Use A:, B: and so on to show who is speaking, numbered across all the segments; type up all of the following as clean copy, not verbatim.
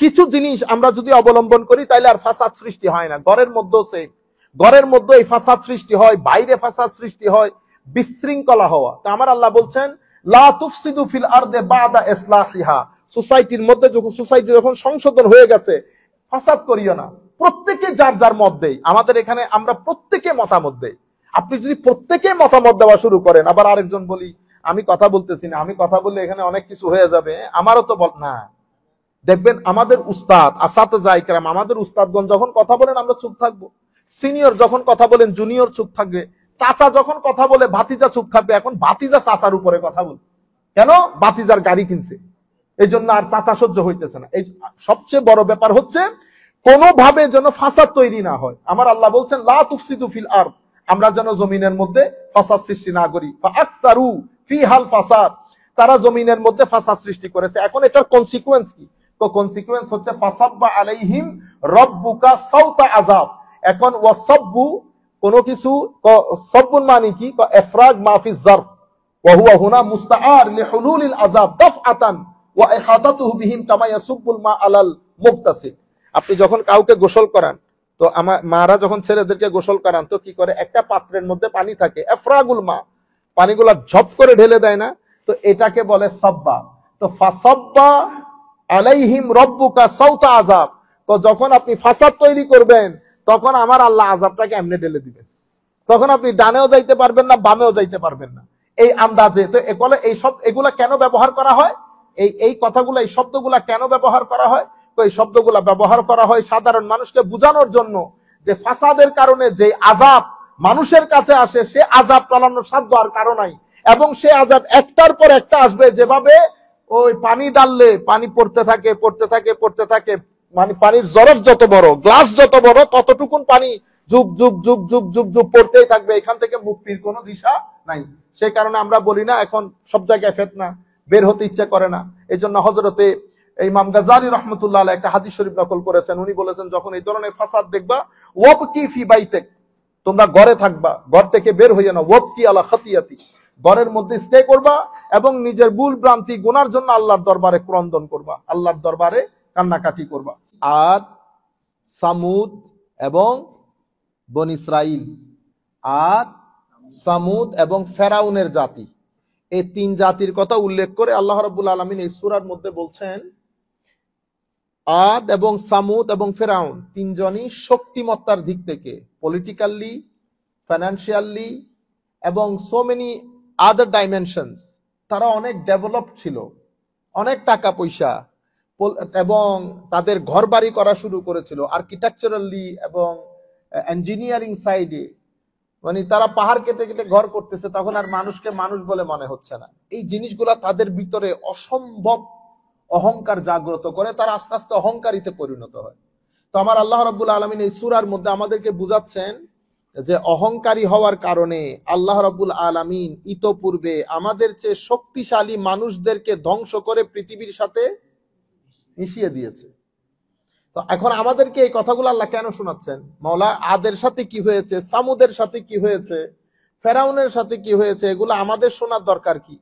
A: কিছু জিনিস আমরা যদি অবলম্বন করি তাহলে আর ফাসাদ সৃষ্টি হয় না। ঘরের মধ্যে এই ফাসাদ সৃষ্টি হয়, বাইরে ফাসাদ সৃষ্টি হয়, বিশৃঙ্খলা হওয়া। তো আমার আল্লাহ বলছেন লা তুফসিদু ফিল আরদে বাদা ইসলাহিহা, সোসাইটির মধ্যে সোসাইটি যখন সংশোধন হয়ে গেছে ফাসাদ করিও না। প্রত্যেকে যার যার মত দেয়, আমাদের এখানে আমরা প্রত্যেকে মতামত দেই। আপনি যদি প্রত্যেকে মতামত দেওয়া শুরু করেন, আবার আরেকজন বলি আমি কথা বলতেছি না, আমি কথা বললে এখানে অনেক কিছু হয়ে যাবে, আমারও তো বল না। দেখবেন আমাদের উস্তাদ আসাতেজা ইকরাম, আমাদের উস্তাদগণ যখন কথা বলেন আমরা চুপ থাকবো, সিনিয়র যখন কথা বলেন জুনিয়র চুপ থাকবে, চাচা যখন কথা বলে ভাতিজা চুপ থাকবে। এখন ভাতিজা চাচার উপরে কথা বলে, কেন? ভাতিজার গাড়ি কিনছে, এই জন্য আর চাচা সহ্য হইতেছে না। এই সবচেয়ে বড় ব্যাপার হচ্ছে কোনোভাবে যেন ফাসাদ তৈরি না হয়। আমার আল্লাহ বলছেন লা তুফসিদু ফিল আরদ, আমরা যেন জমিনের মধ্যে ফাসাদ সৃষ্টি না করি। ফাআকতারু ফিহাল ফাসাদ, তারা জমিনের মধ্যে ফাসাদ সৃষ্টি করেছে। এখন এটার কনসিকুয়েন্স কি? তো কনসিকুয়েন্স হচ্ছে ফাসাব্বা আলাইহিম রাব্বুকা সাউতা আযাব। এখন ওয়াসাব্বু কোন কিছু, সাব্বুন মানে কি? ইফরাগ মাফি যারফ ওয়া হুয়া হুনা মুস্তাআর লিহুলুলিল আযাব দাফআতান ওয়া ইহাদাতুহু বিহিম কামা ইয়াসুব্বুল মা আলাল মুবতাসিল। আপনি যখন কাউকে গোসল করান, তো আমার মারা যখন ছেলেদেরকে গোসল করান তো কি করে, একটা পাত্রের মধ্যে পানি থাকে, ইফরাগুল মা, পানিগুলা ঝপ করে ঢেলে দেয় না, তো এটাকে বলে সাব্বা। তো ফাসাব্বা আলাইহিম রাব্বুকা সাউতা আযাব, তো যখন আপনি ফাসাদ তৈরি করবেন তখন আমার আল্লাহ আযাবটাকে এমনি ঢেলে দিবেন, তখন আপনি ডানেও যাইতে পারবেন না, বামেও যাইতে পারবেন না, এই আন্দাজে। তো বলে এই সব এগুলা কেন ব্যবহার করা হয়, এই কথাগুলো, এই শব্দগুলা কেন ব্যবহার করা হয়? তো এই শব্দগুলা ব্যবহার করা হয় সাধারণ মানুষকে বোঝানোর জন্য যে ফাসাদের কারণে যে আযাব মানুষের কাছে আসে, সে আযাব টালানোর সাধ্য আর কারো নাই, এবং সে আযাব একটার পর একটা আসবে। যেভাবে ওই পানি ডাললে পানি পড়তে থাকে পড়তে থাকে পড়তে থাকে, মানে পানির জরফ যত বড়, গ্লাস যত বড়, ততটুকুন পানি যুগ যুগ যুগ যুগ যুগ যুগ পড়তেই থাকবে, এখান থেকে মুক্তির কোনো দিশা নাই। সেই কারণে আমরা বলি না এখন সব জায়গায় ফিতনা, বের হতে ইচ্ছা করে না। এই জন্য হযরতে ইমাম গাজ্জালী রাহমাতুল্লাহ আলাইহি একটা হাদিস শরীফ নকল করেছেন। উনি বলেছেন যখন এই ধরনের ফাসাদ দেখবা, ওয়াবকি ফি বাইতিক, তোমরা ঘরে থাকবা, ঘর থেকে বের হইয়া না, ওয়াবকি আলা খাতিয়াতি, ঘরের মধ্যে স্টে করবা এবং নিজের ভুল ভ্রান্তি গুনার জন্য আল্লাহর দরবারে ক্রন্দন করবা, আল্লাহর দরবারে কান্নাকাটি করবা। আদ, সামুদ এবং বনি ইসরাইল, আদ, সামুদ এবং ফেরাউনের জাতি, এই তিন জাতির কথা উল্লেখ করে আল্লাহ রাব্বুল আলামিন এই সূরার মধ্যে বলছেন আদ এবং সামুদ এবং ফেরাউন তিনজনই শক্তিমত্তার দিক থেকে, পলিটিক্যালি, ফাইন্যান্সিয়ালি এবং সো মেনি আদার ডাইমেনশনস, তারা অনেক ডেভেলপ ছিল, অনেক টাকা পয়সা এবং তাদের ঘর বাড়ি করা শুরু করেছিল আর্কিটেকচারালি এবং ইঞ্জিনিয়ারিং সাইডে। মানে তারা পাহাড় কেটে কেটে ঘর করতেছে, তখন আর মানুষকে মানুষ বলে মনে হচ্ছে না। এই জিনিসগুলা তাদের ভিতরে অসম্ভব অহংকার জাগ্রত করে, তারা আস্তে আস্তে অহংকারীতে পরিণত হয়। তো আমার আল্লাহ রাব্বুল আলামিন এই সূরার মধ্যে আমাদেরকে বুঝাচ্ছেন যে অহংকারী হওয়ার কারণে আল্লাহ রাব্বুল আলামিন ইতোপূর্বে আমাদের চেয়ে শক্তিশালী মানুষদেরকে ধ্বংস করে পৃথিবীর সাথে মিশিয়ে দিয়েছে। তো এখন আমাদেরকে এই কথাগুলো আল্লাহ কেন শোনাচ্ছেন? মাওলা আদের সাথে কি হয়েছে, সামুদের সাথে কি হয়েছে, ফেরাউনের সাথে কি হয়েছে, এগুলো আমাদের শোনার দরকার কি?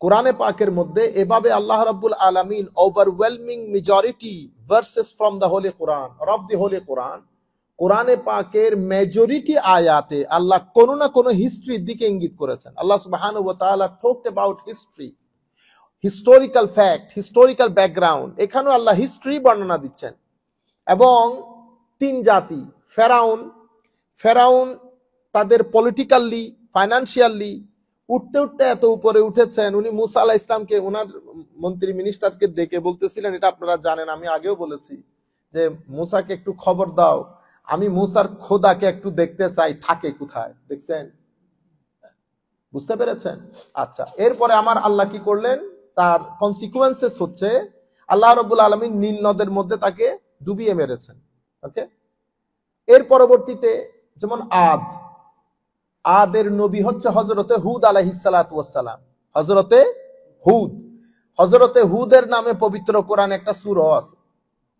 A: কোরআনে পাকের মধ্যে এভাবে আল্লাহ রাব্বুল আলামিন overwhelming majority verses from the holy Quran of the holy Quran, কোরআনে পাকের মেজরিটি আয়াতে আল্লাহ কোনো না কোনো হিস্ট্রির দিকে ইঙ্গিত করেছেন। আল্লাহ সুবহানাহু ওয়া তাআলা talked about history, historical fact, historical background, এখানেও আল্লাহ হিস্ট্রি বর্ণনা দিচ্ছেন। এবং তিন জাতি, ফেরাউন তাদের পলিটিক্যালি, ফাইন্যান্সিয়ালি উঠতে উঠতে এত উপরে উঠেছেন, উনি মুসা আলাইহিস সালামকে, ওনার মন্ত্রী মিনিস্টারকে ডেকে বলতেছিলেন, এটা আপনারা জানেন, আমি আগেও বলেছি, যে মুসাকে একটু খবর দাও, আমি মুসার খোদাকে একটু দেখতে চাই, থাকে কোথায়, দেখছেন? বুঝতে পেরেছেন? আচ্ছা, এরপরে আমার আল্লাহ কি করলেন, তার কনসিকুয়েন্সেস হচ্ছে আল্লাহ রাব্বুল আলামিন নীল নদের মধ্যে তাকে ডুবিয়ে মেরেছেন। ওকে, এর পরবর্তীতে যেমন আদের নবী হচ্ছে হযরতে হুদ আলাইহিস সালাতু ওয়াস সালাম। হযরতে হুদের নামে পবিত্র কোরআনে একটা সূরা আছে,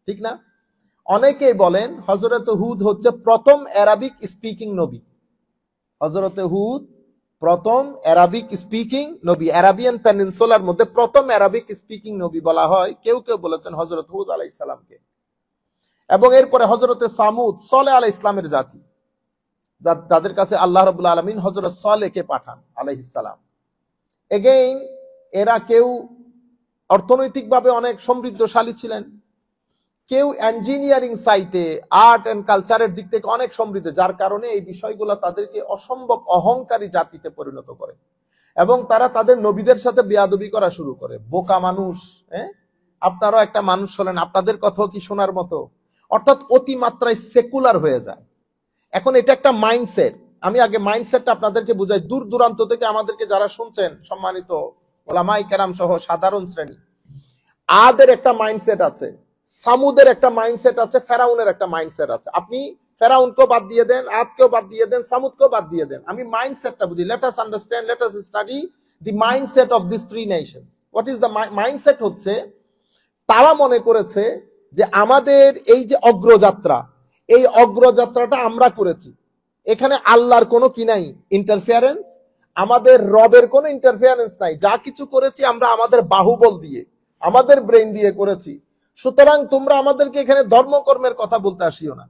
A: ঠিক না? অনেকেই বলেন হযরতে হুদ হচ্ছে প্রথম আরবিক স্পিকিং নবী। হযরতে হুদ প্রথম অ্যারাবিক স্পিকিং নবী, অ্যারাবিয়ান পেনিনসুলার মধ্যে প্রথম অ্যারাবিক স্পিকিং নবী বলা হয়, কেউ কেউ বলেছেন হযরত হুদ আলাইহিস সালামকে। এবং এরপরে হযরতে সামুদ, সালেহ আলাইহিস সালামের জাতি, যাদের কাছে আল্লাহ রাব্বুল আলামিন হযরত সালেহকে পাঠান আলাইহিস সালাম। এগেইন এরা কেউ অর্থনৈতিকভাবে অনেক সমৃদ্ধশালী ছিলেন, কেউ ইঞ্জিনিয়ারিং সাইটে, আর্ট এন্ড কালচারের দিক থেকে অনেক সমৃদ্ধ, যার কারণে এই বিষয়গুলো তাদেরকে অসম্ভব অহংকারী জাতিতে পরিণত করে এবং তারা তাদের নবীদের সাথে বেয়াদবি করা শুরু করে। বোকা মানুষ, আপনারাও একটা মানুষ হলেন, আপনাদের কথাও কি শোনার মতো? অর্থাৎ অতিমাত্রায় সেকুলার হয়ে যায়। এখন এটা একটা মাইন্ডসেট। আমি আগে মাইন্ডসেটটা আপনাদেরকে বুঝাই। দূর দূরান্ত থেকে আমাদেরকে যারা শুনছেন, সম্মানিত ওলামায়ে কেরাম সহ সাধারণ শ্রেণী, আদের একটা মাইন্ডসেট আছে, সামুদের একটা মাইন্ডসেট আছে, ফেরাউনের একটা মাইন্ডসেট আছে। আপনি ফেরাউনকেও বাদ দিয়ে দেন, আদকেও বাদ দিয়ে দেন, সামুদকেও বাদ দিয়ে দেন। আমি মাইন্ডসেটটা বুঝি। Let us understand, let us study the mindset of this three Nations. What is the mindset? হচ্ছে তারা মনে করেছে যে আমাদের এই যে অগ্রযাত্রা, এই অগ্রযাত্রাটা আমরা করেছি, এখানে আল্লাহর কোনো কি নাই, ইন্টারফিয়ারেন্স, আমাদের রবের কোনো ইন্টারফিয়ারেন্স নাই, যা কিছু করেছি আমরা আমাদের বাহুবল দিয়ে, আমাদের ব্রেন দিয়ে করেছি, সুতরাং তোমরা আমাদেরকে এখানে ধর্মকর্মের কথা বলতে আসিও না।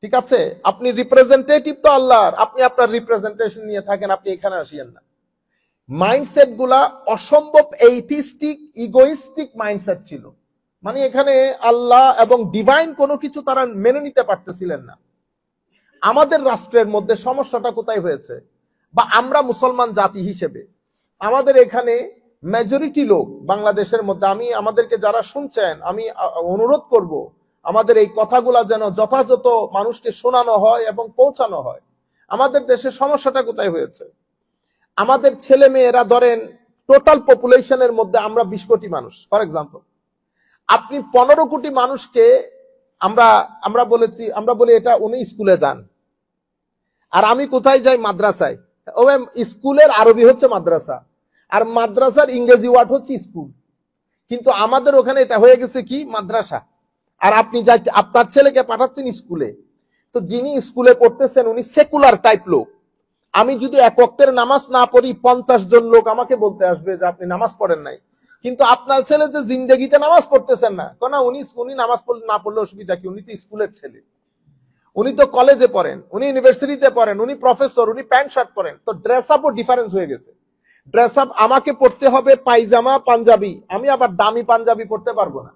A: ঠিক আছে, আপনি রিপ্রেজেন্টেটিভ তো আল্লাহর, আপনি আপনার রিপ্রেজেন্টেশন নিয়ে থাকেন, আপনি এখানে আসিয়েন না। মাইন্ডসেট গুলা অসম্ভব এইথিস্টিক, ইগোইস্টিক মাইন্ডসেট ছিল। মানে এখানে আল্লাহ এবং ডিভাইন কোনো কিছু তারা মেনে নিতে পারতেছিলেন না। আমাদের রাষ্ট্রের মধ্যে সমস্যাটা কোথায় হয়েছে, বা আমরা মুসলমান জাতি হিসেবে আমাদের এখানে মেজরিটি লোক বাংলাদেশের মধ্যে, আমি আমাদেরকে যারা শুনছেন আমি অনুরোধ করব আমাদের এই কথাগুলা যেন যথাযথ মানুষকে শোনানো হয় এবং পৌঁছানো হয়। আমাদের দেশে সমস্যাটা কোথায় হয়েছে, আমাদের ছেলে মেয়েরা ধরেন টোটাল পপুলেশনের মধ্যে আমরা 20 কোটি মানুষ, ফর এক্সাম্পল, আপনি 15 কোটি মানুষকে আমরা বলি এটা উনি স্কুলে যান, আর আমি কোথায় যাই, মাদ্রাসায়। স্কুলের আরবি হচ্ছে মাদ্রাসা, আর মাদ্রাসার ইংরেজি ওয়ার্ড হচ্ছে স্কুল। কিন্তু আমাদের ওখানে এটা হয়ে গেছে কি, মাদ্রাসা। আর আপনি যাই আপনার ছেলেকে পাঠাচ্ছেন স্কুলে, তো যিনি স্কুলে পড়তেছেন উনি সেকুলার টাইপ লোক। আমি যদি এক ওয়াক্তের নামাজ না পড়ি, 50 জন লোক আমাকে বলতে আসবে যে আপনি নামাজ পড়েন নাই। কিন্তু আপনার ছেলে যে জিন্দেগিতে নামাজ পড়তেছেন না, কেন উনি নামাজ না পড়লে অসুবিধা কি, উনি তো স্কুলের ছেলে, উনি তো কলেজে পড়েন, উনি ইউনিভার্সিটিতে পড়েন, উনি প্রফেসর, উনি প্যান্ট শার্ট পরেন। তো ড্রেস আপও ডিফারেন্স হয়ে গেছে। ড্রেস আপ আমাকে পড়তে হবে পায়জামা পাঞ্জাবি, আমি আবার দামি পাঞ্জাবি পড়তে পারবো না।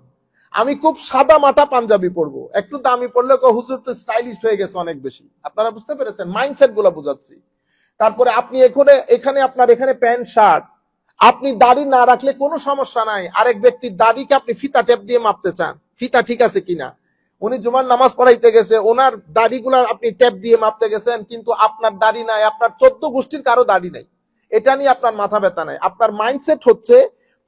A: আমি খুব সাদা মাটা পাঞ্জাবি পরবো, একটু দামি পড়লে হুজুর তো স্টাইলিশ হয়ে গেছে অনেক বেশি। আপনারা বুঝতে পেরেছেন, মাইন্ডসেট গুলো বুঝাচ্ছি। তারপরে আপনি এখানে আপনার এখানে প্যান্ট শার্ট, আপনি দাড়ি না রাখলে কোনো সমস্যা নাই। আরেক ব্যক্তির দাড়িকে আপনি ফিতা টেপ দিয়ে মাপতে চান, ফিতা ঠিক আছে কিনা, উনি জুমার নামাজ পড়াইতে গেছে, ওনার দাড়িগুলা আপনি টেপ দিয়ে মাপতে গেছেন, কিন্তু আপনার দাড়ি নাই, আপনার 14 গোষ্ঠীর কারো দাড়ি নাই, এটা নিয়ে আপনার মাথা ব্যথা নাই। আপনার মাইন্ডসেট হচ্ছে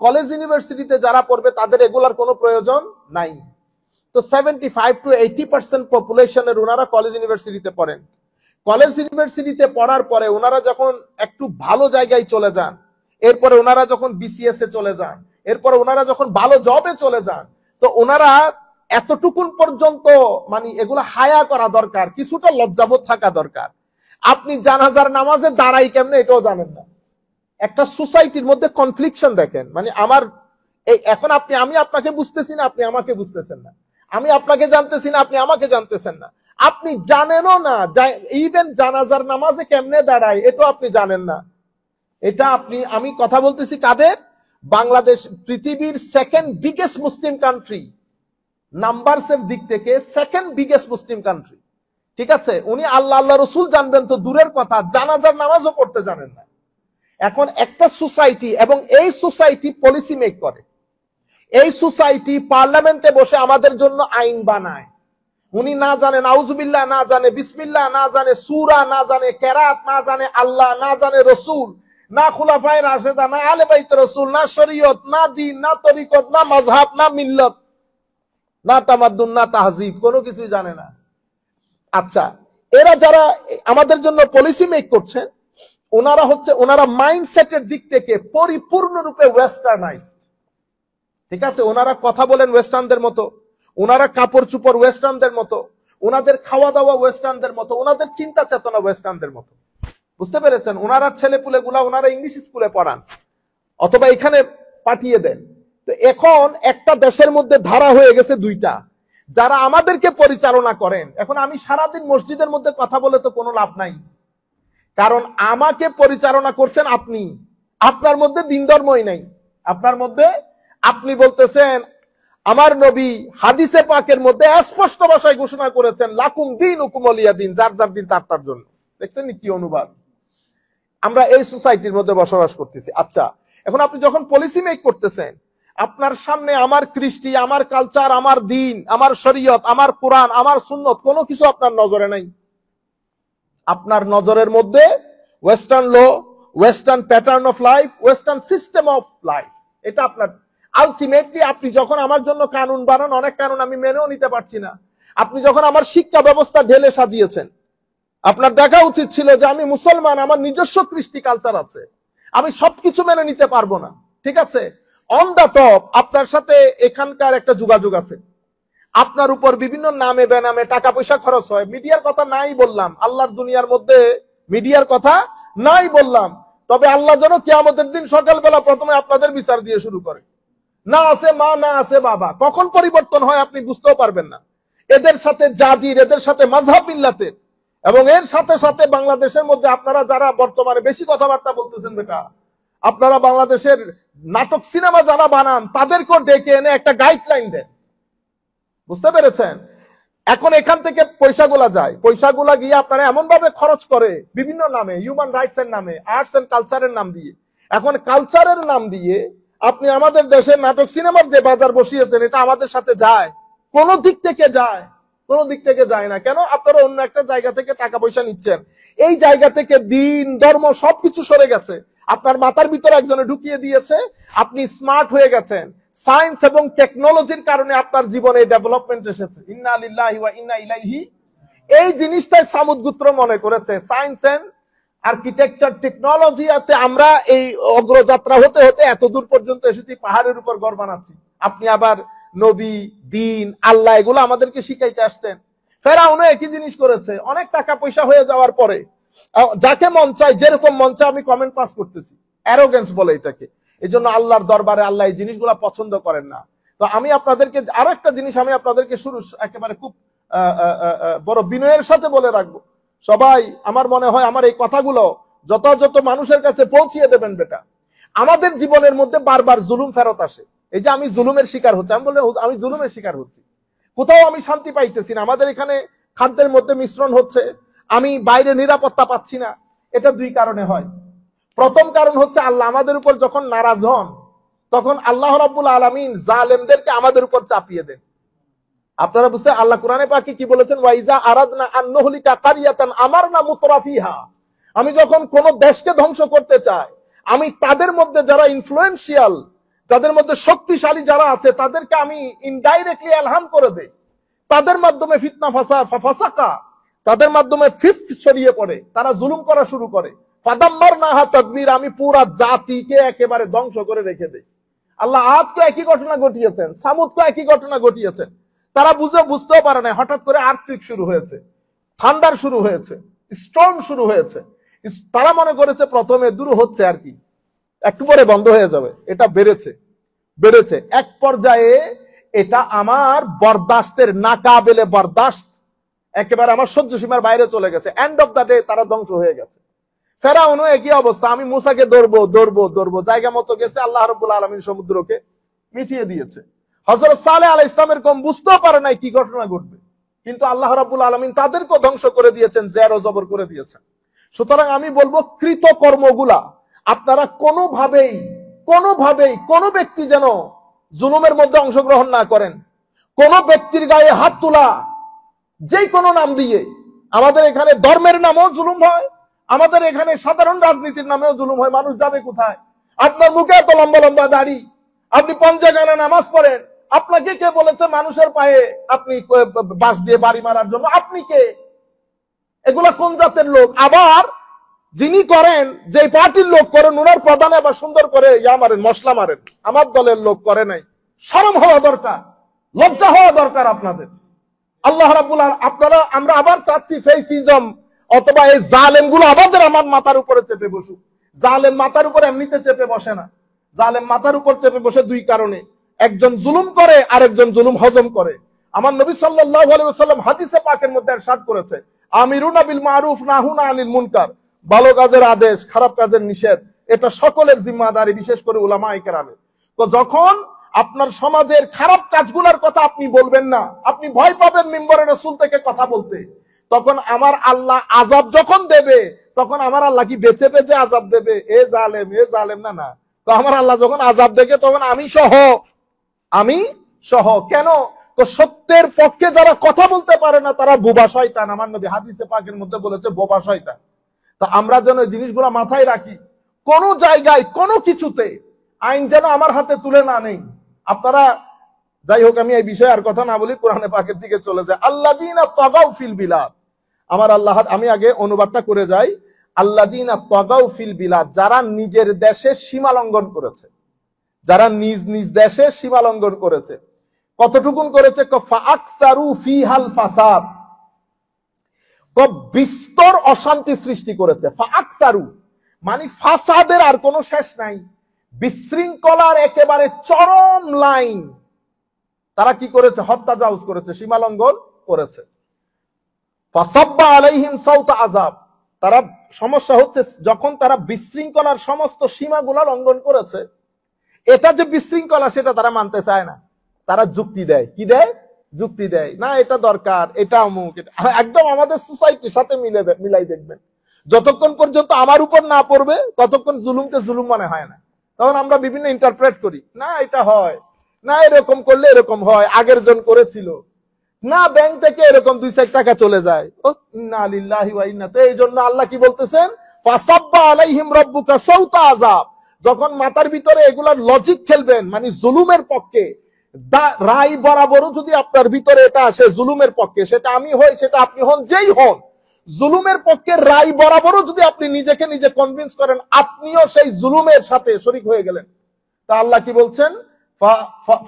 A: কলেজ ইউনিভার্সিটিতে যারা পড়বে তাদের এগুলার কোনো প্রয়োজন নাই। তো 75 to 80% পপুলেশনের ওনারা কলেজ ইউনিভার্সিটিতে পড়েন। কলেজ ইউনিভার্সিটিতে পড়ার পরে ওনারা যখন একটু ভালো জায়গায় চলে যান, এরপরে ওনারা যখন বিসিএস এ চলে যান, এরপরে ওনারা যখন ভালো জবে চলে যান, তো ওনারা এতটুকুন পর্যন্ত মানে এগুলো হায়া করা দরকার, কিছুটা লজ্জাবোধ থাকা দরকার। আপনি জানাজার নামাজে দাঁড়াই কেমনে এটাও জানেন না। একটা সোসাইটির মধ্যে কনফ্লিকশন দেখেন, মানে এখন আমি আপনাকে বুঝতেছি না, আপনি আমাকে বুঝতেছেন না, আমি আপনাকে জানতেছি না, আপনি আমাকে জানতেছেন না, আপনি জানেনও না ইভেন জানাজার নামাজে কেমনে দাঁড়ায় এটাও আপনি জানেন না। এটা আমি কথা বলতেছি কাদের, বাংলাদেশ পৃথিবীর সেকেন্ড বিগেস্ট মুসলিম কান্ট্রি, নাম্বারস এর দিক থেকে সেকেন্ড বিগেস্ট মুসলিম কান্ট্রি। ঠিক আছে, উনি আল্লাহ রসুল জানবেন তো দূরের কথা, জানাজার নামাজও পড়তে জানেন না। এখন একটা সোসাইটি, এবং এই সোসাইটি পলিসি মেক করে, এই সোসাইটি পার্লামেন্টে বসে আমাদের জন্য আইন বানায়। উনি না জানে নাউজুবিল্লাহ, না জানে বিসমিল্লাহ, না জানে সূরা, না জানে কেরাত, না জানে আল্লাহ, না জানে রসুল, না খুলাফায়ে রাশেদা, না আহলে বাইত রসুল, না শরীয়ত, না দ্বীন, না তরিকত, না মাযহাব, না মিল্লত, না তামাদ্দুন, না তাহজিব, কোনো কিছুই জানে না। আচ্ছা, এরা যারা আমাদের জন্য পলিসি মেক করছেন, ওনারা মাইন্ডসেটের দিক থেকে পরিপূর্ণরূপে ওয়েস্টার্নাইজড। ঠিক আছে, ওনারা কথা বলেন ওয়েস্টার্নদের মতো, ওনারা কাপড় চুপড় ওয়েস্টার্নদের মতো, ওনাদের খাওয়া দাওয়া ওয়েস্টার্নদের মতো, ওনাদের চিন্তা চেতনা ওয়েস্টার্নদের মতো। বুঝতে পেরেছেন? ওনারা ছেলেপুলে গুলা ওনারা ইংলিশ স্কুলে পড়ান অথবা এখানে পাঠিয়ে দেন। তো এখন একটা দেশের মধ্যে ধারা হয়ে গেছে দুইটা, যারা আমাদেরকে পরিচালনা করেন। এখন আমি সারাদিন মসজিদের মধ্যে কথা বলে তো কোনো লাভ নাই, কারণ আমাকে পরিচালনা করছেন আপনি। আপনার মধ্যে দিন ধর্মই নাই। আপনার মধ্যে আপনি বলতেছেন আমার নবী হাদিসে পাকের মধ্যে স্পষ্ট ভাষায় ঘোষণা করেছেন লাকুম দীনুকুম ওয়ালিয়া দিন, যার যার দিন তার তার জন্য। দেখছেন কি অনুবাদ? আমরা এই সোসাইটির মধ্যে বসবাস করতেছি। আচ্ছা, এখন আপনি যখন পলিসি মেক করতেছেন, আপনার সামনে আমার কৃষ্টি, আমার কালচার, আমার দিন, আমার শরীয়ত, আমার কোরআন, আমার সুন্নত কোনো কিছু আপনার নজরে নাই। আপনার নজরের মধ্যে western law, western pattern of life, western system of life, এটা আপনার। আলটিমেটলি আপনি যখন আমার জন্য কানুন বানান, অনেক কানুন আমি মেনেও নিতে পারছি না। আপনি যখন আমার শিক্ষা ব্যবস্থা ঢেলে সাজিয়েছেন, আপনার দেখা উচিত ছিল যে আমি মুসলমান, আমার নিজস্ব কৃষ্টি কালচার আছে, আমি সবকিছু মেনে নিতে পারবো না। ঠিক আছে, অন দা টপ আপনার সাথে এখানকার একটা যোগাযোগ আছে, আপনার উপর বিভিন্ন নামে বেনামে টাকা পয়সা খরচ হয়। মিডিয়ার কথা নাই বললাম, আল্লাহর দুনিয়ার মধ্যে মিডিয়ার কথা নাই বললাম। তবে আল্লাহ যেন কিয়ামতের দিন সকালবেলা প্রথমে আপনাদের বিচার দিয়ে শুরু করে। না আছে মা, না আছে বাবা, কখন পরিবর্তন হয় আপনি বুঝতেও পারবেন না। এদের সাথে জাতির, এদের সাথে মাযহাব মিল্লাতের, এবং এর সাথে সাথে বাংলাদেশের মধ্যে আপনারা যারা বর্তমানে বেশি কথাবার্তা বলতেছেন, বেটা আপনারা বাংলাদেশের নাটক সিনেমা যারা বানান তাদেরকেও ডেকে এনে একটা গাইডলাইন দেন। বুঝতে পেরেছেন? এখন এখান থেকে পয়সাগুলা যায়, পয়সাগুলা গিয়ে আপনারা এমন ভাবে খরচ করে বিভিন্ন নামে, হিউম্যান রাইটস এর নামে, আর্টস এন্ড কালচারের নাম দিয়ে। এখন কালচারের নাম দিয়ে আপনি আমাদের দেশের নাটক সিনেমার যে বাজার বসিয়েছেন, এটা আমাদের সাথে যায়? কোন দিক থেকে যায়? কোন দিক থেকে যায় না। কেন? আপনারা অন্য একটা জায়গা থেকে টাকা পয়সা নিচ্ছেন। এই জায়গা থেকে দিন ধর্ম সবকিছু সরে গেছে, আপনার মাথার ভিতরে একজনে ঢুকিয়ে দিয়েছে। আপনি স্মার্ট হয়ে গেছেন, সায়েন্স এবং টেকনোলজির কারণে আপনার জীবনে ডেভেলপমেন্ট এসেছে। ইন্না লিল্লাহি ওয়া ইন্না ইলাইহি, এই জিনিসটাই সামুদ গোত্র মনে করেছে। সায়েন্স এন্ড আর্কিটেকচার টেকনোলজিতে আমরা এই অগ্রযাত্রা হতে হতে এত দূর পর্যন্ত এসেছি, পাহাড়ের উপর ঘর বানাচ্ছি। আপনি আবার নবী, দিন, আল্লাহ এগুলো আমাদেরকে শিখাইতে আসছেন। ফেরাউনও একই জিনিস করেছে। অনেক টাকা পয়সা হয়ে যাওয়ার পরে যাকে মন চায়, যেরকম মন চায় আমি কমেন্ট পাস করতেছি, অ্যারোগেন্স বলে এটাকে। এই জন্য আল্লাহর দরবারে আল্লাহ এই জিনিসগুলা পছন্দ করেন না। তো আমি আপনাদেরকে আরো একটা জিনিস আমি আপনাদেরকে শুরু একেবারে খুব বড় বিনয়ের সাথে বলে রাখবো। সবাই আমার মনে হয় আমার এই কথাগুলো যথাযথ মানুষের কাছে পৌঁছিয়ে দেবেন। বেটা, আমাদের জীবনের মধ্যে বারবার জুলুম ফেরত আসে। এই যে আমি জুলুমের শিকার হচ্ছি, আমি বলে আমি জুলুমের শিকার হচ্ছি, কোথাও আমি শান্তি পাইতেছি না। আমাদের এখানে খাদ্যের মধ্যে মিশ্রণ হচ্ছে, আমি বাইরে নিরাপত্তা পাচ্ছি না। এটা দুই কারণে হয়। প্রথম কারণ হচ্ছে আল্লাহ আমাদের উপর যখন নারাজ হন, তখন আল্লাহ রাব্বুল আলামিন জালেমদেরকে আমাদের উপর চাপিয়ে দেন। আপনারা বুঝতে, আল্লাহ কোরআনে পাকে কি বলেছেন? ওয়াইজা আরাদনা আন নুহলিকা কারিয়াতান আমারনা মুতরাফিহা, আমি যখন কোন দেশকে ধ্বংস করতে চাই, আমি তাদের মধ্যে যারা ইনফ্লুয়েন্সিয়াল, তাদের মধ্যে শক্তিশালী যারা আছে, তাদেরকে আমি ইনডাইরেক্টলি এলহাম করে দেই। তাদের মাধ্যমে ফিতনা ফাসাকা, তাদের মাধ্যমে ফিস্ক ছড়িয়ে পড়ে, তারা জুলুম করা শুরু করে। ফাদাম্মারনাহা তাদবীর, আমি পুরা জাতিকে একেবারে ধ্বংস করে রেখে দেই। আল্লাহ আদকে একই ঘটনা ঘটিয়েছেন, সামুদকে একই ঘটনা ঘটিয়েছেন। তারা বুঝতেও পারে না, হঠাৎ করে আর্থকুইক শুরু হয়েছে, থান্ডার শুরু হয়েছে, স্টর্ম শুরু হয়েছে। তারা মনে করেছে প্রথমে দূর হচ্ছে আর কি, একটু পরে বন্ধ হয়ে যাবে। এটা বেড়েছে এক পর্যায়ে এটা আমার বরদাস্তের নাকাবেলে বরদাস্ত, একেবারে আমার সহ্য সীমার বাইরে চলে গেছে। এন্ড অফ দা ডে তারা ধ্বংস হয়ে গেছে। ফেরাউনও একই অবস্থা, আমি মুসাকে ধরবো, জায়গা মতো গেছে, আল্লাহ রাব্বুল আলামিন সমুদ্রকে মিটিয়ে দিয়েছে। হযরত সালেহ আলাইহিস সালামের কম বুঝতেও পারে নাই কি ঘটনা ঘটবে, কিন্তু আল্লাহ রাব্বুল আলামিন তাদেরকেও ধ্বংস করে দিয়েছেন, জের ও জবর করে দিয়েছেন। সুতরাং আমি বলবো কৃত কর্মগুলা আপনারা কোনোভাবেই কোন ব্যক্তি যেন জুলুমের মধ্যে অংশগ্রহণ না করেন। কোন ব্যক্তির গায়ে হাত তোলা, যে কোনো নাম দিয়ে, আমাদের এখানে ধর্মের নামেও জুলুম হয়, আমাদের এখানে সাধারণ রাজনীতির নামেও জুলুম হয়। মানুষ যাবে কোথায়? আপনার মুখে এত লম্বা লম্বা দাড়ি, আপনি পঞ্চগানা নামাজ পড়েন, আপনাকে কে বলেছে মানুষের পায়ে আপনি বাঁশ দিয়ে বাড়ি মারার জন্য? আপনি কে? এগুলা কোন জাতের লোক? আবার যিনি করেন, যে পার্টির লোক করেন, ওনার প্রধানে আবার সুন্দর করে মশলা মারেন। আমার দলের লোক করে নাই। শরম হওয়া দরকার, লজ্জা হওয়া দরকার আপনাদের। আল্লাহ রাব্বুল আলামিন, আমরা আবার চাচ্ছি ফেসিজম অথবা এই জালেম গুলো আমার মাথার উপরে চেপে বসুক। জালেম মাথার উপর এমনিতে চেপে বসে না, জালেম মাথার উপর চেপে বসে দুই কারণে, একজন জুলুম করে আর একজন জুলুম হজম করে। আমার নবী সাল্লাল্লাহু আলাইহি ওয়াসাল্লাম হাদিসে পাকের মধ্যে ইরশাদ করেছে, আমিরুনা বিল মারুফ নাহুনা আনিল মুনকার, ভালো কাজের আদেশ খারাপ কাজের নিষেধ, এটা সকলের জিম্মাদারি, বিশেষ করে উলামায়ে কেরামের। তো যখন আপনার সমাজের খারাপ কাজগুলোর কথা আপনি বলবেন না, আপনি ভয় পাবেন মিম্বরে রাসূল থেকে কথা বলতে, তখন আমার আল্লাহ আযাব যখন দেবে, তখন আমার আল্লাহ কি বেঁচে বেঁচে আযাব দেবে? এ জালেম না না। তো আমার আল্লাহ যখন আযাব দেখে তখন আমি সহ কেন? তো সত্যের পক্ষে যারা কথা বলতে পারে না তারা বোবা শয়তান। আমার নবী হাদিসে পাকের মধ্যে বলেছে বোবা শয়তান। তো আমরা যেন এই জিনিসগুলো মাথায় রাখি, কোন জায়গায় কোনো কিছুতে আইন যেন আমার হাতে তুলে না নেই। আপনারা যাই হোক, আমি এই বিষয়ে আর কথা না বলি, কোরআনে পাকের দিকে চলে যায়। আল্লাযীনা তাগাউ ফিল বিলাদ, আমার আল্লাহ, আমি আগে অনুবাদটা করে যাই। আল্লাযীনা তাগাউ ফিল বিলাদ, যারা নিজের দেশে সীমা লঙ্ঘন করেছে, যারা নিজ নিজ দেশে সীমা লঙ্ঘন করেছে। কতটুকুন করেছে? ফাআকতারু ফিহাল ফাসাদ, বিস্তর অশান্তি সৃষ্টি করেছে। ফাআকতারু মানে ফাসাদের আর কোনো শেষ নাই, বিশৃঙ্খলার একেবারে চরম লাইন। তারা কি করেছে? হত্যাজাউজ করেছে, সীমা লঙ্ঘন করেছে। ফাসাব্বা আলাইহিম সাউতা আযাব, তারা সমস্যা হচ্ছে যখন তারা বিশৃঙ্খলার সমস্ত সীমাগুলো লঙ্ঘন করেছে, এটা যে বিশৃঙ্খলা সেটা তারা মানতে চায় না। তারা যুক্তি দেয়, কি দেয়? যুক্তি দেয়, না এটা দরকার, এটা অমুক, একদম আমাদের সোসাইটির সাথে মিলাই দেখবেন। যতক্ষণ পর্যন্ত আমার উপর না পড়বে ততক্ষণ জুলুমকে জুলুম মনে হয় না। তখন আমরা বিভিন্ন ইন্টারপ্রেট করি, না এটা হয় না, এরকম করলে এরকম হয়, আগের জন করেছিল না, ব্যাংক থেকে এরকম 2-4 টাকা চলে যায়, ও ইন্না লিল্লাহি ওয়া ইন্না। তো এই জন্য আল্লাহ কি বলতেছেন? ফাসাব্বা আলাইহিম রাব্বুকা সাউতা আযাব। যখন মাথার ভিতরে এগুলার লজিক খেলবেন, মানে জুলুমের পক্ষে রায় বরাবরও যদি আপনার ভিতরে এটা আসে জুলুমের পক্ষে, সেটা আমি হই, সেটা আপনি হন, যেই হন, জুলুমের পক্ষে রায় বরাবরও যদি আপনি নিজেকে নিজে কনভিন্স করেন, আপনিও সেই জুলুমের সাথে শরীক হয়ে গেলেন। তা আল্লাহ কি বলছেন?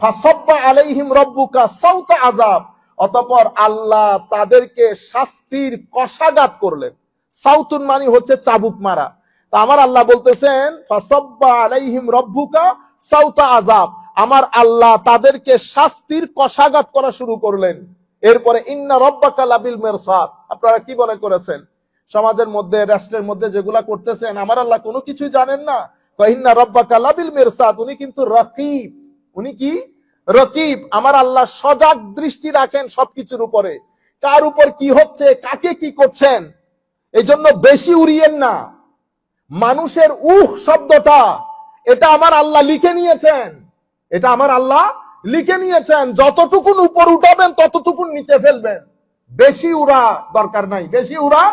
A: ফাসাব্বা আলাইহিম রাব্বুকা সাউতা আযাব, অতঃপর আল্লাহ তাদেরকে শাস্তির কষাঘাত করলেন। সাউতুন মানে হচ্ছে চাবুক মারা। তা আমার আল্লাহ বলতেছেন ফাসাব্বা আলাইহিম রাব্বুকা সাউতা আযাব, আমার আল্লাহ তাদেরকে শাস্তির কষাঘাত করা শুরু করলেন। এরপরে ইন্না রাব্বাকা লাবিল মিরসাদ, আপনারা কি মনে করেছেন সমাজের মধ্যে, রাষ্ট্রের মধ্যে যেগুলা করতেছেন আমার আল্লাহ কোনো কিছুই জানেন না? ইন্না রাব্বাকা লাবিল মিরসাদ, উনি কিন্তু রকিব। উনি কি? রকিব। আমার আল্লাহ সজাগ দৃষ্টি রাখেন সবকিছুর উপরে, কার উপর কি হচ্ছে, কাকে কি করছেন। এই জন্য বেশি উড়িয়েন না। মানুষের শব্দটা এটা আমার আল্লাহ লিখে নিয়েছেন, এটা আমার আল্লাহ লিখে নিয়েছেন। যতটুকুন উপর উঠাবেন ততটুকুন নিচে ফেলবেন। বেশি উড়া দরকার নাই, বেশি উড়া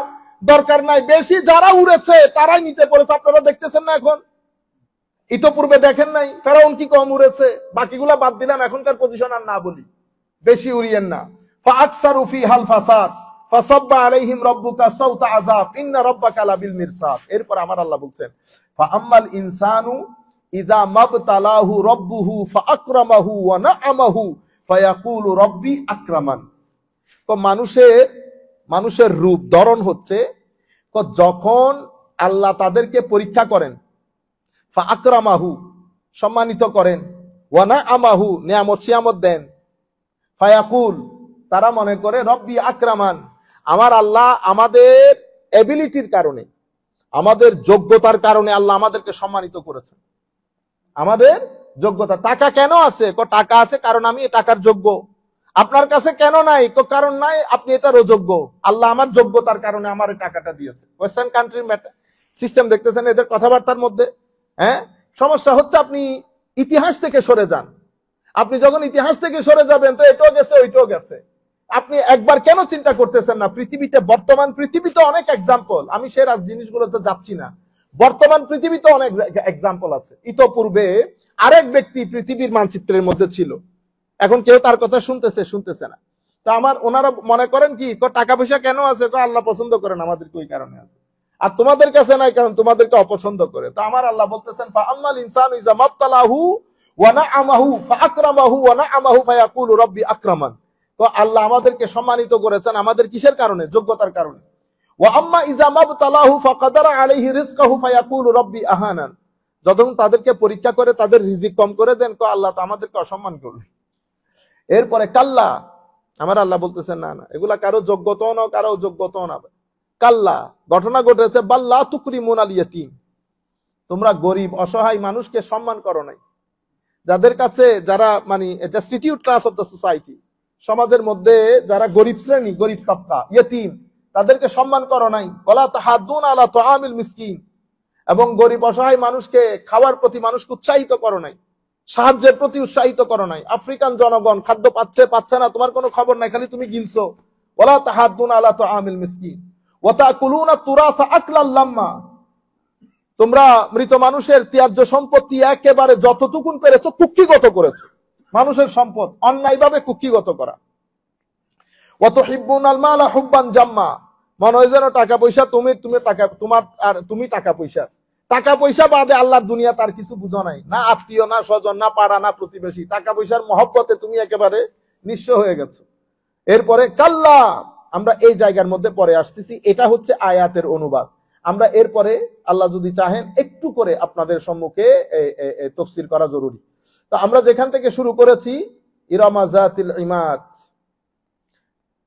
A: দরকার নাই। বেশি যারা উড়েছে তারাই নিচে পড়েছে। আপনারা দেখতেছেন না এখন? ইতোপূর্বে দেখেন নাই ফেরাউন কি কম উড়েছে? বাকিগুলা বাদ দিলাম, এখনকার পজিশন আর না বলি। বেশি উড়িয়েন না। ফাআকসারু ফিহাল ফাসাদ ফাসাব্বা আলাইহিম রাব্বুকা সাউতা আযাব ইন্না রাব্বাকা লাবিল মিরসাদ। এরপর আমার আল্লাহ বলছেন ফাআম্মাল ইনসানু ইযা মাবতালাহু রাব্বুহু ফাআকরামাহু ওয়া না'আমাহু ফায়াকুলু রাব্বি আকরামান। তো মানুষের রূপ ধরন হচ্ছে যখন আল্লাহ তাদেরকে পরীক্ষা করেন, ফাআকরামাহু সম্মানিত করেন, ওয়া না'আমাহু নিয়ামত দেন, ফায়াকুল তারা মনে করে রব্বি আকরামান, আমার আল্লাহ আমাদের এবিলিটির কারণে, আমাদের যোগ্যতার কারণে আল্লাহ আমাদেরকে সম্মানিত করেছেন। আমাদের যোগ্যতা। টাকা কেন আছে? টাকা আছে কারণ আমি টাকার যোগ্য। আপনার কাছে কেন নাই? কারণ নাই, আপনি এটার অযোগ্য। আল্লাহ আমার যোগ্যতার কারণে আমার এই টাকাটা দিয়েছে। ওয়েস্টার্ন কান্ট্রির সিস্টেম দেখতেছেন এদের কথাবার্তার মধ্যে। হ্যাঁ, সমস্যা হচ্ছে আপনি ইতিহাস থেকে সরে যান। আপনি যখন ইতিহাস থেকে সরে যাবেন তো এটাও গেছে ওইটাও গেছে। আপনি একবার কেন চিন্তা করতেছেন না? পৃথিবীতে, বর্তমান পৃথিবীতে অনেক এক্সাম্পল, আমি সে জিনিসগুলোতে যাচ্ছি না, বর্তমান পৃথিবীতে অনেক এক্সাম্পল আছে। ইতোপূর্বে আরেক ব্যক্তি পৃথিবীর মানচিত্রের মধ্যে ছিল, এখন কেউ তার কথা শুনতেছে না। তা ওনারা মনে করেন কি টাকা পয়সা কেন আছে? আল্লাহ পছন্দ করেন আমাদেরকে, ওই কারণে আছে। আর তোমাদের কাছে নাই কারণ তোমাদেরকে অপছন্দ করে। তা আমার আল্লাহ বলতেছেন ফাআম্মাল ইনসানু ইযা মাবতালাহু ওয়া না'আমাহু ফাআকরামাহু ওয়া না'আমাহু ফায়াকুলু রাব্বি আকরামান। তো আল্লাহ আমাদেরকে সম্মানিত করেছেন আমাদের কিসের কারণে? যোগ্যতার কারণে। ওয়া আম্মা ইযা মাবতালাহু ফাকাদারা আলাইহি রিজকাহু ফায়াকুলু রাব্বি আহানান, যখন তাদেরকে পরীক্ষা করে তাদের রিজিক কম করে দেন, কো আল্লাহ তো আমাদেরকে অসম্মান করলেন। এরপরে কাল্লা, আমার আল্লাহ বলতেছেন না না, এগুলা কারো যোগ্যতাও না, কারো যোগ্যতাও না। কাল্লা, ঘটনা ঘটেছে, বাল্লা তুকরিমুন আল ইয়াতীম, তোমরা গরিব অসহায় মানুষকে সম্মান করো নাই, যাদের কাছে যারা মানে destitute class of the society, সমাজের মধ্যে যারা গরিব শ্রেণী, গরিব তাবকা, ইয়তীম, তাদেরকে সম্মান করো নাই। ওয়ালা তাহাদ্দুন আলা তুআমিল মিসকিন, এবং গরিব অসহায় মানুষকে খাওয়ার প্রতি মানুষকে উৎসাহিত করো নাই, সাহায্যের প্রতি উৎসাহিত করো নাই। আফ্রিকান জনগণ খাদ্য পাচ্ছে না, তোমার কোনো খবর নাই, খালি তুমি গিলছো। ওয়ালা তাহাদ্দুন আলা তুআমিল মিসকিন ওয়া তাকুলুনা তুরাসা আকলাল লাম্মা, তোমরা মৃত মানুষের ত্যায্য সম্পত্তি একেবারে যতটুকুন পেরেছো কুক্ষিগত করেছো। মানুষের সম্পদ অন্যায়ভাবে কুক্ষিগত করা। ওয়া তুহিব্বুনাল মালা হুব্বান জাম্মা, মনে হয় যেন টাকা পয়সা তুমি টাকা তোমার, আর তুমি টাকা পয়সা বাদে আল্লাহর দুনিয়া তার কিছু বুঝো নাই, না আত্মীয়, না স্বজন, না পাড়া, না প্রতিবেশী, টাকা পয়সার মহব্বতে তুমি একেবারে নিঃস্ব হয়ে গেছো। এরপরে কাল্লা, আমরা এই জায়গার মধ্যে পরে আসতেছি, এটা হচ্ছে আয়াতের অনুবাদ। আমরা এরপরে আল্লাহ যদি চাহেন একটু করে আপনাদের সম্মুখে তাফসীর করা জরুরি। তো আমরা যেখান থেকে শুরু করেছি, ইরামা যাতিল ইমাদ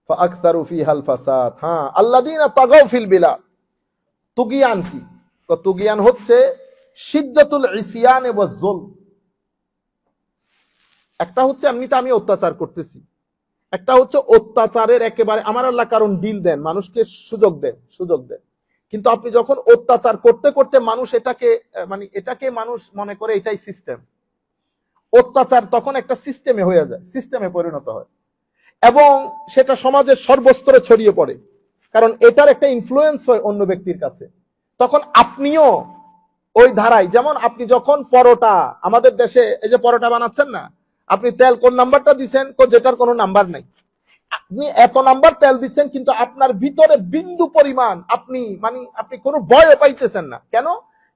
A: ফাআকসারু ফিহাল ফাসাদ, হ্যাঁ, আল্লাযীনা তাগাউ ফিল বিলাদ। তুগিয়ান কি? তুগিয়ান হচ্ছে শিদ্দাতুল ইসিয়ান ওয়াজ যুলম। একটা হচ্ছে এমনিতে আমি অত্যাচার করতেছি, একটা হচ্ছে অত্যাচারের একেবারে আমার আল্লাহ কারণ ডিল দেন, মানুষকে সুযোগ দেন, কিন্তু আপনি যখন অত্যাচার করতে করতে মানুষ এটাকে মানুষ মনে করে এটাই সিস্টেম, অত্যাচার তখন একটা সিস্টেমে হয়ে যায়, সিস্টেমে পরিণত হয়, এবং সেটা সমাজের সর্বস্তরে ছড়িয়ে পড়ে, কারণ এটার একটা ইনফ্লুয়েন্স হয় অন্য ব্যক্তির কাছে। তখন আপনিও ওই ধারায়, যেমন আপনি যখন পরোটা, আমাদের দেশে এই যে পরোটা বানাচ্ছেন না, আপনি তেল কোন নাম্বারটা দিচ্ছেন, যেটার কোনো নাম্বার নাই, আপনি এত নাম্বার তেল দিচ্ছেন, কিন্তু আপনার ভিতরে বিন্দু পরিমাণ আপনি কোনো ভয় পাইতেছেন না। কেন?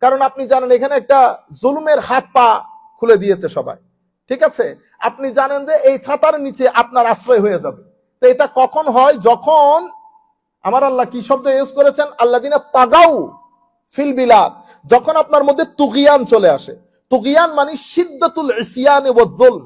A: কারণ আপনি জানেন এখানে একটা জুলুমের হাত পা খুলে দিয়েছে সবাই, ঠিক আছে? আপনি জানেন যে এই ছাতার নিচে আপনার আশ্রয় হয়ে যাবে। তো এটা কখন হয়? যখন আমার আল্লাহ কি শব্দ ইউজ করেছেন, আল্লাযীনা তাগাউ ফিল বিলাদ, যখন আপনার মধ্যে তুগিয়ান চলে আসে। তুগিয়ান মানে শিদ্দাতুল ইসিয়ান ওয়াজ যুলম,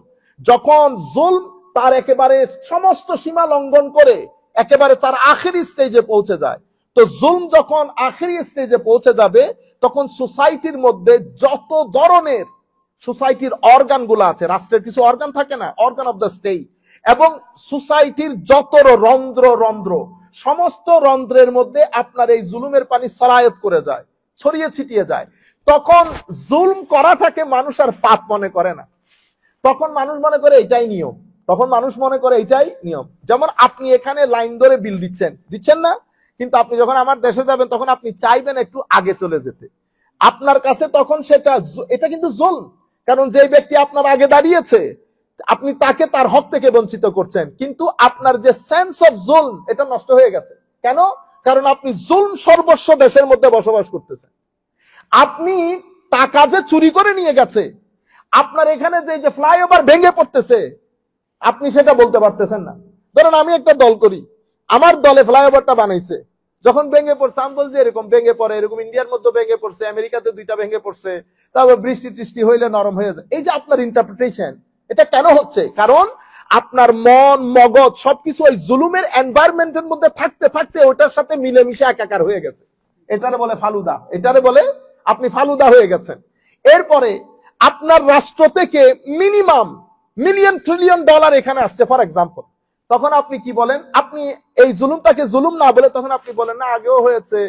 A: যখন জুলম তার একেবারে সমস্ত সীমা লঙ্ঘন করে একেবারে তার আখেরি স্টেজে পৌঁছে যায়। তো জুলম যখন আখেরি স্টেজে পৌঁছে যাবে, তখন সোসাইটির মধ্যে যত ধরনের সোসাইটির অর্গান গুলো আছে, রাষ্ট্রের কিছু অর্গান থাকে না, অর্গান অফ দ্য স্টেট, এবং সোসাইটির যত রন্ধ্র সমস্ত রন্ধ্রের মধ্যে আপনার এই জুলুমের পানি সারায়ত করে যায়, ছড়িয়ে ছিটিয়ে যায়। তখন জুলম করাটাকে মানুষ আর পাপ মনে করে না, তখন মানুষ মনে করে এটাই নিয়ম, যেমন আপনি এখানে লাইন ধরে বিল দিচ্ছেন না, কিন্তু আপনি যখন আমার দেশে যাবেন তখন আপনি চাইবেন একটু আগে চলে যেতে, আপনার কাছে তখন এটা কিন্তু জুলম, কারণ যে ব্যক্তি আপনার আগে দাঁড়িয়েছে আপনি তাকে তার হক থেকে বঞ্চিত করছেন, কিন্তু আপনার যে সেন্স অফ জুলম এটা নষ্ট হয়ে গেছে। কেন? কারণ আপনি জুলম সর্বস্ব দেশের মধ্যে বসবাস করতেছেন। আপনি টাকা যে চুরি করে নিয়ে গেছে, আপনার এখানে যে ফ্লাইওভার ভেঙে পড়তেছে, আপনি সেটা বলতে পারতেছেন না। ধরেন আমি একটা দল করি, আমার দলে ফ্লাইওভারটা বানাইছে, যখন ভেঙে পড়ছে আমি বলছি এরকম ভেঙে পড়ে, এরকম ইন্ডিয়ার মধ্যে ভেঙে পড়ছে, আমেরিকাতে 2টা ভেঙে পড়ছে, তারপর বৃষ্টি হইলে নরম হয়ে যায়। এই যে আপনার ইন্টারপ্রিটেশন, এটা কেন হচ্ছে? কারণ আপনার মন মগজ সবকিছু ওই জুলুমের এনভায়রনমেন্টের মধ্যে থাকতে থাকতে ওটার সাথে মিলেমিশে একাকার হয়ে গেছে। এটারে বলে ফালুদা, আপনি ফালুদা হয়ে গেছেন। এরপরে আপনার রাষ্ট্র থেকে মিনিমাম মিলিয়ন ট্রিলিয়ন ডলার এখানে আসছে ফর এক্সাম্পল, তখন আপনি কি বলেন? আপনি এই জুলুমটাকে জুলুম না বলে তখন আপনি বলেন না, আগেও হয়েছে,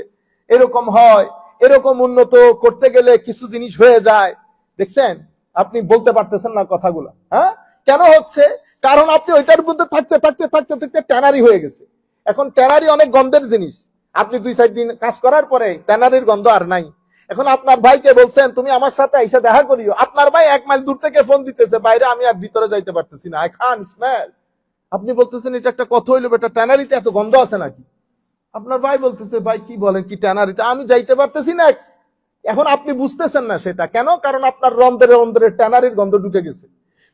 A: এরকম হয়, এরকম উন্নত করতে গেলে কিছু জিনিস হয়ে যায়। দেখছেন, আপনি বলতে পারতেছেন না কথাগুলো। হ্যাঁ, কেন হচ্ছে? কারণ আপনি ওইটার মধ্যে থাকতে থাকতে থাকতে থাকতে ট্যানারি হয়ে গেছে। এখন ট্যানারি অনেক গন্ধের জিনিস, আপনি 2-4 দিন কাজ করার পরে ট্যানারির গন্ধ আর নাই। এখন আপনার ভাইকে বলছেন তুমি আমার সাথে এসে দেখা করিও, আপনার ভাই 1 মাইল দূর থেকে ফোন দিতেছে, বাইরে আমি আর ভিতরে যাইতে পারতেছি না, আই কান্ট স্মেল। আপনি বলতেছেন এটা একটা কথা হইলো, এটা ট্যানারিতে এত গন্ধ আছে নাকি? আপনার ভাই বলতেছে ভাই কি বলেন, কি ট্যানারিতে আমি যাইতে পারতেছি না। এখন আপনি বুঝতেছেন না সেটা কেন? কারণ আপনার রন্ধ্রে ট্যানারির গন্ধ ঢুকে গেছে।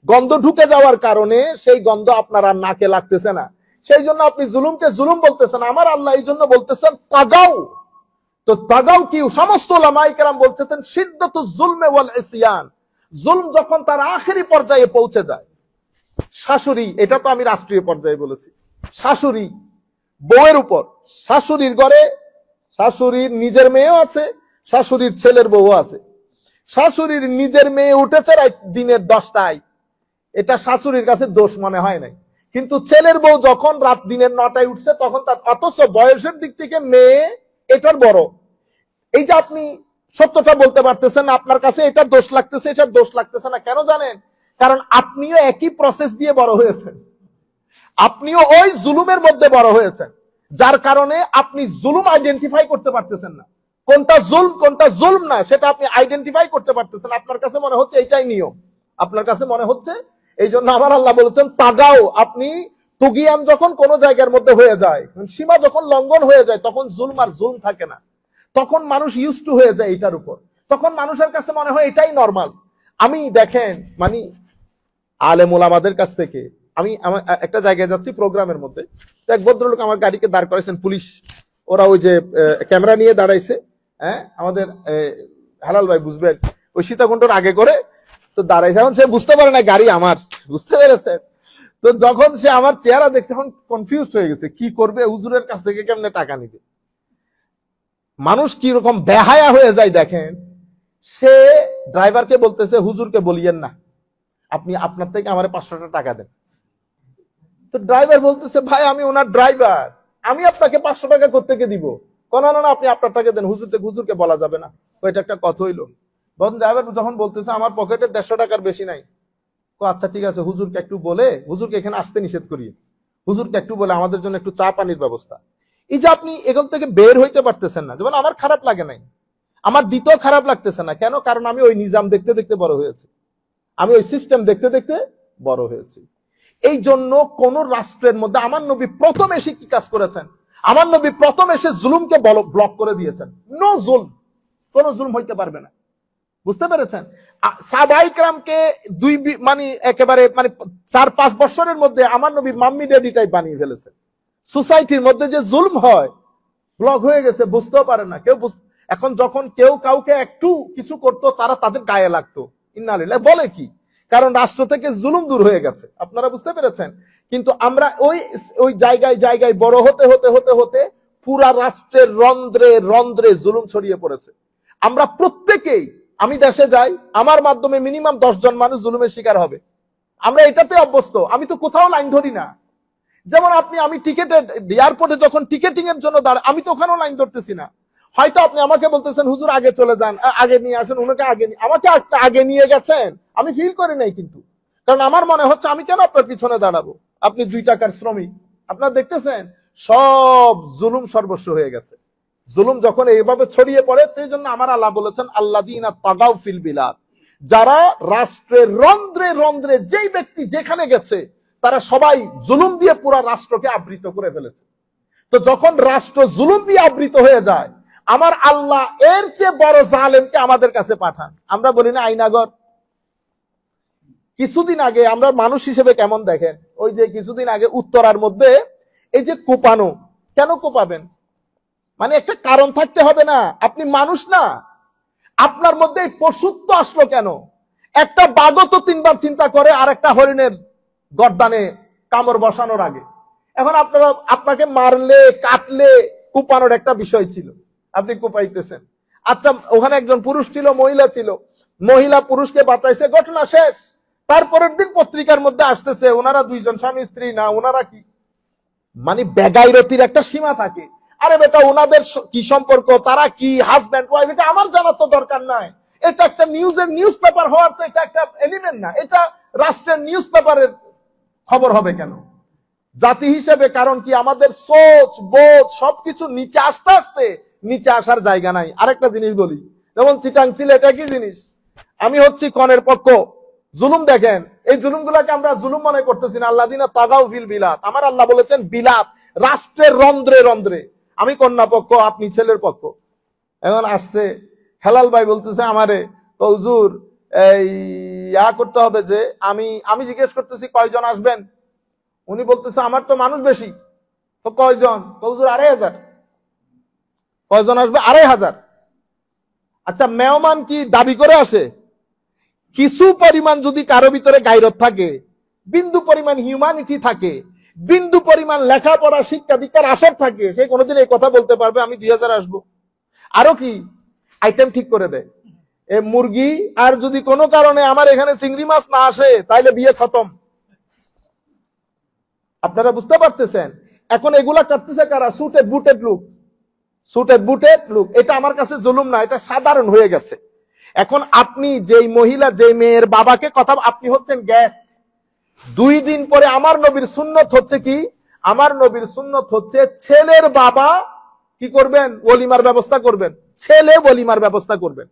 A: গন্ধ ঢুকে যাওয়ার কারণে সেই গন্ধ আপনার আর নাকে লাগতেছে না, সেই জন্য আপনি জুলুমকে জুলুম বলতেছেন। আমার আল্লাহ এই জন্য বলতেছেন তাগাও। তো তাগাও কি? সমস্ত উলামায়ে কেরাম বলতেছেন শিদ্দাতুজ জুলমে ওয়াল ইসয়ান, জুলম যখন তার আখেরি পর্যায়ে পৌঁছে যায়। শাশুড়ি, এটা তো আমি রাষ্ট্রীয় পর্যায়ে বলেছি, শাশুড়ি বউয়ের উপর, শাশুড়ির ঘরে শাশুড়ির নিজের মেয়েও আছে, শাশুড়ির ছেলের বউ আছে। শাশুড়ির নিজের মেয়ে উঠেছে রাত দিনের 10টায়, এটা শাশুড়ির কাছে দোষ মনে হয় নাই। কিন্তু ছেলের বউ যখন রাত দিনের 9টায় উঠছে তখন তার, অথচ বয়সের দিক থেকে মেয়ে এটার বড়। এই যে আপনি সত্যটা বলতে পারতেছেন, আপনার কাছে এটা দোষ লাগতেছে, এটা দোষ লাগতেছে না, কেন জানেন? কারণ আপনিও একই প্রসেস দিয়ে বড় হয়েছেন, আপনিও ওই জুলুমের মধ্যে বড় হয়েছেন, যার কারণে আপনি জুলুম আইডেন্টিফাই করতে পারতেছেন না। কোনটা জুলম কোনটা জুলম না সেটা আপনি আইডেন্টিফাই করতে পারতেছেন। আপনার কাছে মনে হচ্ছে এটাই নিয়ম, আপনার কাছে মনে হচ্ছে। এই জন্য আমার আল্লাহ বলেছেন তাগাও। আপনি তুগিয়ান যখন কোন জায়গার মধ্যে হয়ে যায়, সীমা যখন লঙ্ঘন হয়ে যায়, তখন জুলম আর জুলম থাকে না, তখন মানুষ ইউজ টু হয়ে যায় এটার উপর, তখন মানুষের কাছে মনে হয় এটাই নরমাল। আমি দেখেন মানে আলেম ওলামাদের কাছ থেকে, আমি আমার একটা জায়গায় যাচ্ছি প্রোগ্রামের মধ্যে, তো এক ভদ্রলোক আমার গাড়িকে দাঁড় করাইছেন পুলিশ, ওরা ওই যে ক্যামেরা নিয়ে দাঁড়াইছে, হ্যাঁ আমাদের হালাল ভাই বুঝবেন, ওই সীতাকুণ্ডর আগে করে তো দাঁড়াইছে। এখন সে বুঝতে পারে না গাড়ি আমার, বুঝতে পেরেছে? তো যখন সে আমার চেহারা দেখছে এখন কনফিউজ হয়ে গেছে, কি করবে, হুজুরের কাছ থেকে কেমনে টাকা নিবে। মানুষ কি রকম বেহায়া হয়ে যায় দেখেন। সে ড্রাইভারকে বলতেছে হুজুরকে বলিয়েন না, আপনি আপনার থেকে আমার 500 টাকা দেন। তো ড্রাইভার বলতেছে ভাই আমি ওনার ড্রাইভার, আমি আপনাকে 500 টাকা কোত্থেকে দিব? কোন না, আপনি আপনার টাকা দেন, হুজুরকে বলা যাবে না। ওইটা একটা কথা হইলো। ড্রাইভার যখন বলতেছে আমার পকেটে 150 টাকার বেশি নাই, আচ্ছা ঠিক আছে, হুজুরকে একটু বলে, হুজুরকে এখানে আসতে নিষেধ করিয়ে, হুজুরকে একটু বলে আমাদের জন্য একটু চা পানির ব্যবস্থা। এই যে আপনি এখান থেকে বের হইতে পারতেছেন না, যেমন আমার খারাপ লাগে নাই, আমার দ্বিতীয় খারাপ লাগতেছে না, কেন? কারণ আমি ওই নিজাম দেখতে দেখতে বড় হয়েছি, আমি ওই সিস্টেম দেখতে দেখতে বড় হয়েছি। এই জন্য কোন রাষ্ট্রের মধ্যে আমার নবী প্রথম এসে কি কাজ করেছেন? আমার নবী প্রথম এসে জুলুমকে ব্লক করে দিয়েছেন। নো জুলম, কোন জুলম হইতে পারবে না, বুঝতে পেরেছেন? সাহাবায়ে কেরামকে মানে একেবারে মানে 4-5 বছরের মধ্যে আমার নবী মাম্মি ড্যাডি টাইপ বানিয়ে ফেলেছে। সোসাইটির মধ্যে যে জুলম হয়, ব্লক হয়ে গেছে, বুঝতেও পারে না কেউ। এখন যখন কেউ কাউকে একটু কিছু করতো, তারা তাদের গায়ে লাগতো, ইন্না লিল্লাহ বলে কি, কারণ রাষ্ট্র থেকে জুলুম দূর হয়ে গেছে, আপনারা বুঝতে পেরেছেন? কিন্তু আমরা ওই জায়গায় জায়গায় বড় হতে হতে হতে হতে পুরা রাষ্ট্রের রন্ধ্রে রন্ধ্রে জুলুম ছড়িয়ে পড়েছে। আমরা প্রত্যেকেই, আমি দেশে যাই, আমার মাধ্যমে মিনিমাম 10 জন মানুষ জুলুমের শিকার হবে, আমরা এটাতে অভ্যস্ত। আমি তো কোথাও লাইন ধরি না, যেমন আমি টিকেটে এয়ারপোর্টে যখন টিকেটিং এর জন্য দাঁড়াই, আমি তো ওখানেও লাইন ধরতেছি না। হয়তো আপনি আমাকে বলতেছেন হুজুর আগে চলে যান, আগে নিয়ে আসেন, ওনাকে আমাকে আগে নিয়ে গেছেন, আমি ফিল করি নাই কিন্তু, কারণ আমার মনে হচ্ছে আমি কেন আপনার পিছনে দাঁড়াবো, আপনি 2 টাকার শ্রমিক। আপনারা দেখতেছেন সব জুলুম সর্বস্ব হয়ে গেছে। জুলুম যখন এইভাবে ছড়িয়ে পড়ে, সেই জন্য আমার আল্লাহ বলেছেন আল্লাযীনা তাগাউ ফিল বিলাদ, যারা রাষ্ট্রের রন্ধ্রে রন্ধ্রে, যেই ব্যক্তি যেখানে গেছে তারা সবাই জুলুম দিয়ে পুরো রাষ্ট্রকে আবৃত করে ফেলেছে। তো যখন রাষ্ট্র জুলুম দিয়ে আবৃত হয়ে যায়, আমার আল্লাহ এর চেয়ে বড় জালেমকে আমাদের কাছে পাঠান। আমরা বলি না আইনাগর? কিছুদিন আগে আমরা মানুষ হিসেবে কেমন দেখেন, ওই যে কিছুদিন আগে উত্তরার মধ্যে এই যে কোপানো, কেন কোপাবেন? মানে একটা কারণ থাকতে হবে না? আপনি মানুষ না, আপনার মধ্যে এই পশুত্ব আসলো কেন? একটা বাঘও তো 3 বার চিন্তা করে আর একটা হরিণের গর্দানে কামড় বসানোর আগে। এখন আপনাকে মারলে কাটলে কোপানোর একটা বিষয় ছিল, আপনি কোপাইতেছেন। আচ্ছা ওখানে একজন পুরুষ ছিল, মহিলা ছিল, মহিলা পুরুষকে বাঁচাইছে, ঘটনা শেষ। তারপরের দিন পত্রিকার মধ্যে আসতেছে ওনারা 2 জন স্বামী স্ত্রী না, ওনারা কি, মানে বেগাইরতির একটা সীমা থাকে। আরে বেটা ওনাদের কি সম্পর্ক, তারা কি হাজব্যান্ড ওয়াইফ, এটা আমার জানার তো দরকার নাই। এটা একটা নিউজ পেপার হওয়ার তো এটা একটা এলিমেন্ট না, এটা রাষ্ট্রের নিউজ পেপারের খবর হবে কেন জাতি হিসেবে? কারণ কি আমাদের সোচ বোধ সবকিছু নিচে আসতে আসতে নিচে আসার জায়গা নাই। আরেকটা জিনিস বলি, যেমন চিটাং সিলেট একই জিনিস। আমি হচ্ছি কনের পক্ষ, জুলুম দেখেন, এই জুলুম গুলাকে আমরা জুলুম মনে করতেছি না। আল্লাযীনা তাগাউ ফিল বিলাদ, আমার আল্লাহ বলেছেন বিলাদ, রাষ্ট্রের রন্ধ্রে রন্ধ্রে। আমি কন্যা পক্ষ, আপনি ছেলের পক্ষ। এখন আসছে হেলাল ভাই বলতেছে আমারে, হুজুর এই করতে হবে যে আমি জিজ্ঞেস করতেছি কয়জন আসবেন, উনি বলতেছে আমার তো মানুষ বেশি। তো কয়জন? হুজুর 2500। কয়জন আসবে? 2500। আচ্ছা, মেহমান কি দাবি করে আসে? কিছু পরিমাণ যদি কারো ভিতরে গায়রত থাকে, বিন্দু পরিমাণ হিউম্যানিটি থাকে, বিন্দু পরিমাণ লেখাপড়া শিক্ষা দীক্ষার আসর থাকে, সে কোনোদিন এই কথা বলতে পারবে আমি 2000 আসবো? আরো কি আইটেম ঠিক করে দেয় এ মুরগি। আর যদি কোনো কারণে আমার এখানে চিংড়ি মাছ না আসে তাইলে বিয়ে খতম। আপনারা বুঝতে পারতেছেন? এখন এগুলা করতেছে কারা? Suited বুটেড look, suited বুটেড look. এটা আমার কাছে জুলুম না, এটা সাধারণ হয়ে গেছে। এখন আপনি যেই মহিলা, যে মেয়ের বাবাকে কথা, আপনি হচ্ছেন গেস্ট। 2 দিন পরে আমার নবীর সুন্নত হচ্ছে কি? আমার নবীর সুন্নত হচ্ছে ছেলের বাবা কি করবেন? ওলিমার ব্যবস্থা করবেন। ছেলে ওলিমার ব্যবস্থা করবেন।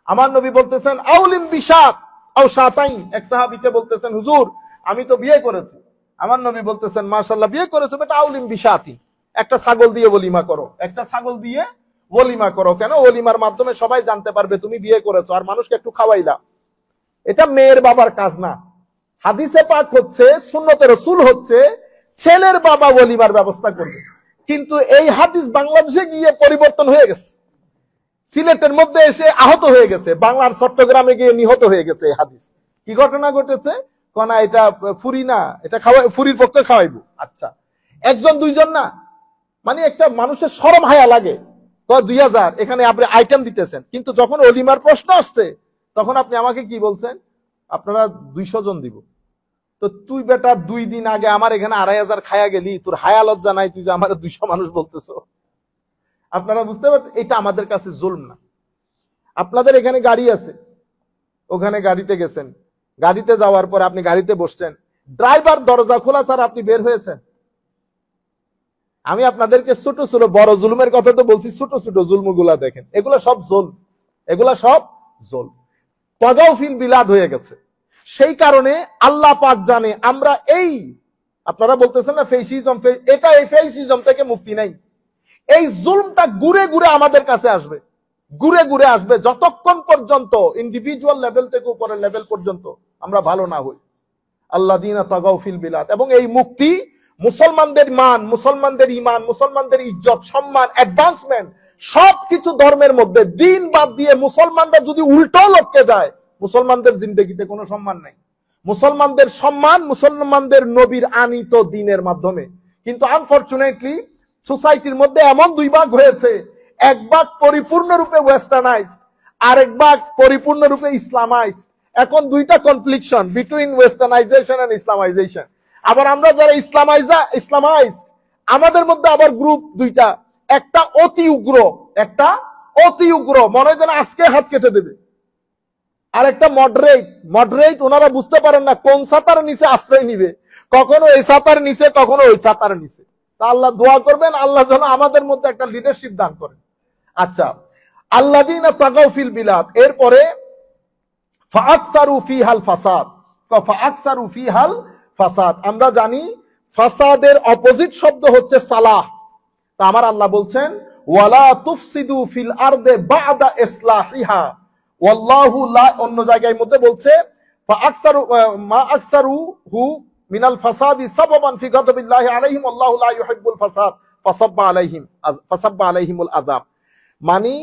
A: আমার নবী বলতেছেন আউলিম বিশাত আও শাতাইন। এক সাহাবীকে বলতেছেন হুজুর আমি তো বিয়ে করেছি। আমার নবী বলতেছেন মাশাআল্লাহ বিয়ে করেছো বেটা, আউলিম বিশাতি, একটা ছাগল দিয়ে ওলিমা করো, একটা ছাগল দিয়ে ওলিমা করো। কেন? ওলিমার মাধ্যমে সবাই জানতে পারবে তুমি বিয়ে করেছো, আর মানুষকে একটু খাওয়াইলা। এটা মেয়ের বাবার কাজ না। হাদিসে পাক হচ্ছে, সুন্নতে রাসূল হচ্ছে ছেলের বাবা ওলিমার ব্যবস্থা করবে। কিন্তু এই হাদিস বাংলাদেশে গিয়ে পরিবর্তন হয়ে গেছে, সিলেটের মধ্যে এসে আহত হয়ে গেছে, বাংলার চট্টগ্রামে গিয়ে নিহত হয়ে গেছে এই হাদিস। কি ঘটনা ঘটেছে? কোনা এটা ফুরি না, এটা খাওয়া ফুরির পক্ষে খাওয়াইবো। আচ্ছা, একজন দুইজন না, মানে একটা মানুষের শরম হায়া লাগে। 2000 এখানে আপনি আইটেম দিতেছেন, কিন্তু যখন অলিমার প্রশ্ন আসছে তখন আপনি আমাকে কি বলছেন? আপনারা 200 জন দিব। তো তুই বেটা 2 দিন আগে আমার এখানে 2500 খায়া গেলি, তোর হায়া লজ্জা নাই তুই যে আমার 200 মানুষ বলতেছো? আপনারা বুঝতে পারছেন? এটা আমাদের কাছে জুলম না। আপনাদের এখানে গাড়ি আছে, ওখানে গাড়িতে গেছেন, গাড়িতে যাওয়ার পর আপনি গাড়িতে বসছেন, ড্রাইভার দরজা খোলা স্যার আপনি বের হয়েছেন। আমি আপনাদেরকে ছোট ছোট বড় জুলুমের কথা তো বলছি, ছোট ছোট জুলমগুলা দেখেন, এগুলা সব জোল, এগুলা সব জোল। তগাউফিল বিলাদ হয়ে গেছে। সেই কারণে আল্লাহ পাক জানে আমরা এই, আপনারা বলতেছেন না ফেসিজম, এটা এই ফেসিজম থেকে মুক্তি নাই। এই জুলমটা ঘুরে ঘুরে আমাদের কাছে আসবে, ঘুরে ঘুরে আসবে যতক্ষণ পর্যন্ত ইন্ডিভিজুয়াল লেভেল থেকে উপরের লেভেল পর্যন্ত আমরা ভালো না হই। আল্লাযীনা তাগাউ ফিল বিলাদ। এবং এই মুক্তি মুসলমানদের মান, মুসলমানদের ঈমান, মুসলমানদের ইজ্জত, সম্মান, অ্যাডভান্সমেন্ট সবকিছু ধর্মের মধ্যে। দিন বাদ দিয়ে মুসলমানরা যদি উল্টো লটকে যায়, মুসলমানদের জিন্দেগিতে কোনো সম্মান নাই। মুসলমানদের সম্মান মুসলমানদের নবীর আনিত দিনের মাধ্যমে। কিন্তু আনফরচুনেটলি সোসাইটির মধ্যে এমন 2 ভাগ হয়েছে, এক ভাগ পরিপূর্ণরূপে ওয়েস্টার্নাইজড, আরেক ভাগ পরিপূর্ণরূপে ইসলামাইজড। এখন 2টা কনফ্লিকশন বিটুইন ওয়েস্টার্নাইজেশন এন্ড ইসলামাইজেশন। আবার আমরা যারা ইসলামাইজ, আমাদের মধ্যে আবার গ্রুপ 2টা, একটা অতি উগ্র, একটা অতি উগ্র, মনে হয় যেন আজকে হাত কেটে দেবে, আর একটা মডারেট। ওনারা বুঝতে পারেন না কোন ছাতার নিচে আশ্রয় নিবে, কখনো এই ছাতার নিচে, কখনো ওই ছাতার নিচে। তা আল্লাহ দোয়া করবেন আল্লাহ যেন আমাদের মধ্যে একটা লিডারশিপ দান করেন। আচ্ছা, আল্লাযীনা তাগাউ ফিল বিলাদ, এরপরে ফাআকসারু ফিহাল ফাসাদ, ফাআকসারু ফিহাল ফাসাদ। আমরা জানি ফাসাদের অপোজিট শব্দ হচ্ছে সালাহ। তা আমার আল্লাহ বলছেন ওয়ালা তুফসিদু ফিল আরদে বা'দা ইসলাহিহা ওয়াল্লাহু লা, অন্য জায়গায় মধ্যে বলছে ফাআকসারু মা আকসারুহু মিনাল ফাসাদি সাবাবান ফি গাদাবিল্লাহি আলাইহিম আল্লাহু লা ইউহিব্বুল ফাসাদ ফাসাব্বা আলাইহিমুল আযাব। মানে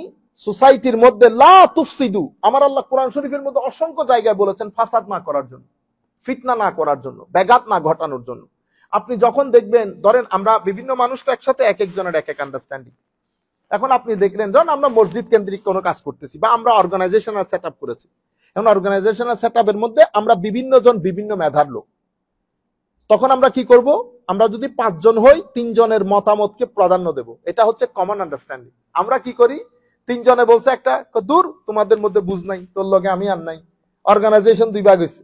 A: সোসাইটির মধ্যে লা তুফসিদু, আমার আল্লাহ কোরআন শরীফের মধ্যে অসংখ্য জায়গায় বলেছেন ফাসাদ না করার জন্য, ফিতনা না করার জন্য, ব্যাঘাত না ঘটানোর জন্য। আপনি যখন দেখবেন, ধরেন আমরা বিভিন্ন মানুষটা একসাথে এক একজনের এক এক আন্ডারস্ট্যান্ডিং। এখন আপনি দেখলেন যখন আমরা মসজিদ কেন্দ্রিক কোনো কাজ করতেছি বা আমরা অর্গানাইজেশনাল সেটআপ করেছি, এখন অর্গানাইজেশনাল সেটআপের মধ্যে আমরা বিভিন্ন জন বিভিন্ন মেধার লোক, তখন আমরা কি করব? আমরা যদি 5 জন হই 3 জনের মতামতকে প্রাধান্য দেব, এটা হচ্ছে কমন আন্ডারস্ট্যান্ডিং। আমরা কি করি? 3 জনে বলছে একটা, দূর তোমাদের মধ্যে বুঝ নাই, তোর লগে আমি আর নাই, অর্গানাইজেশন 2 ভাগ হয়েছে,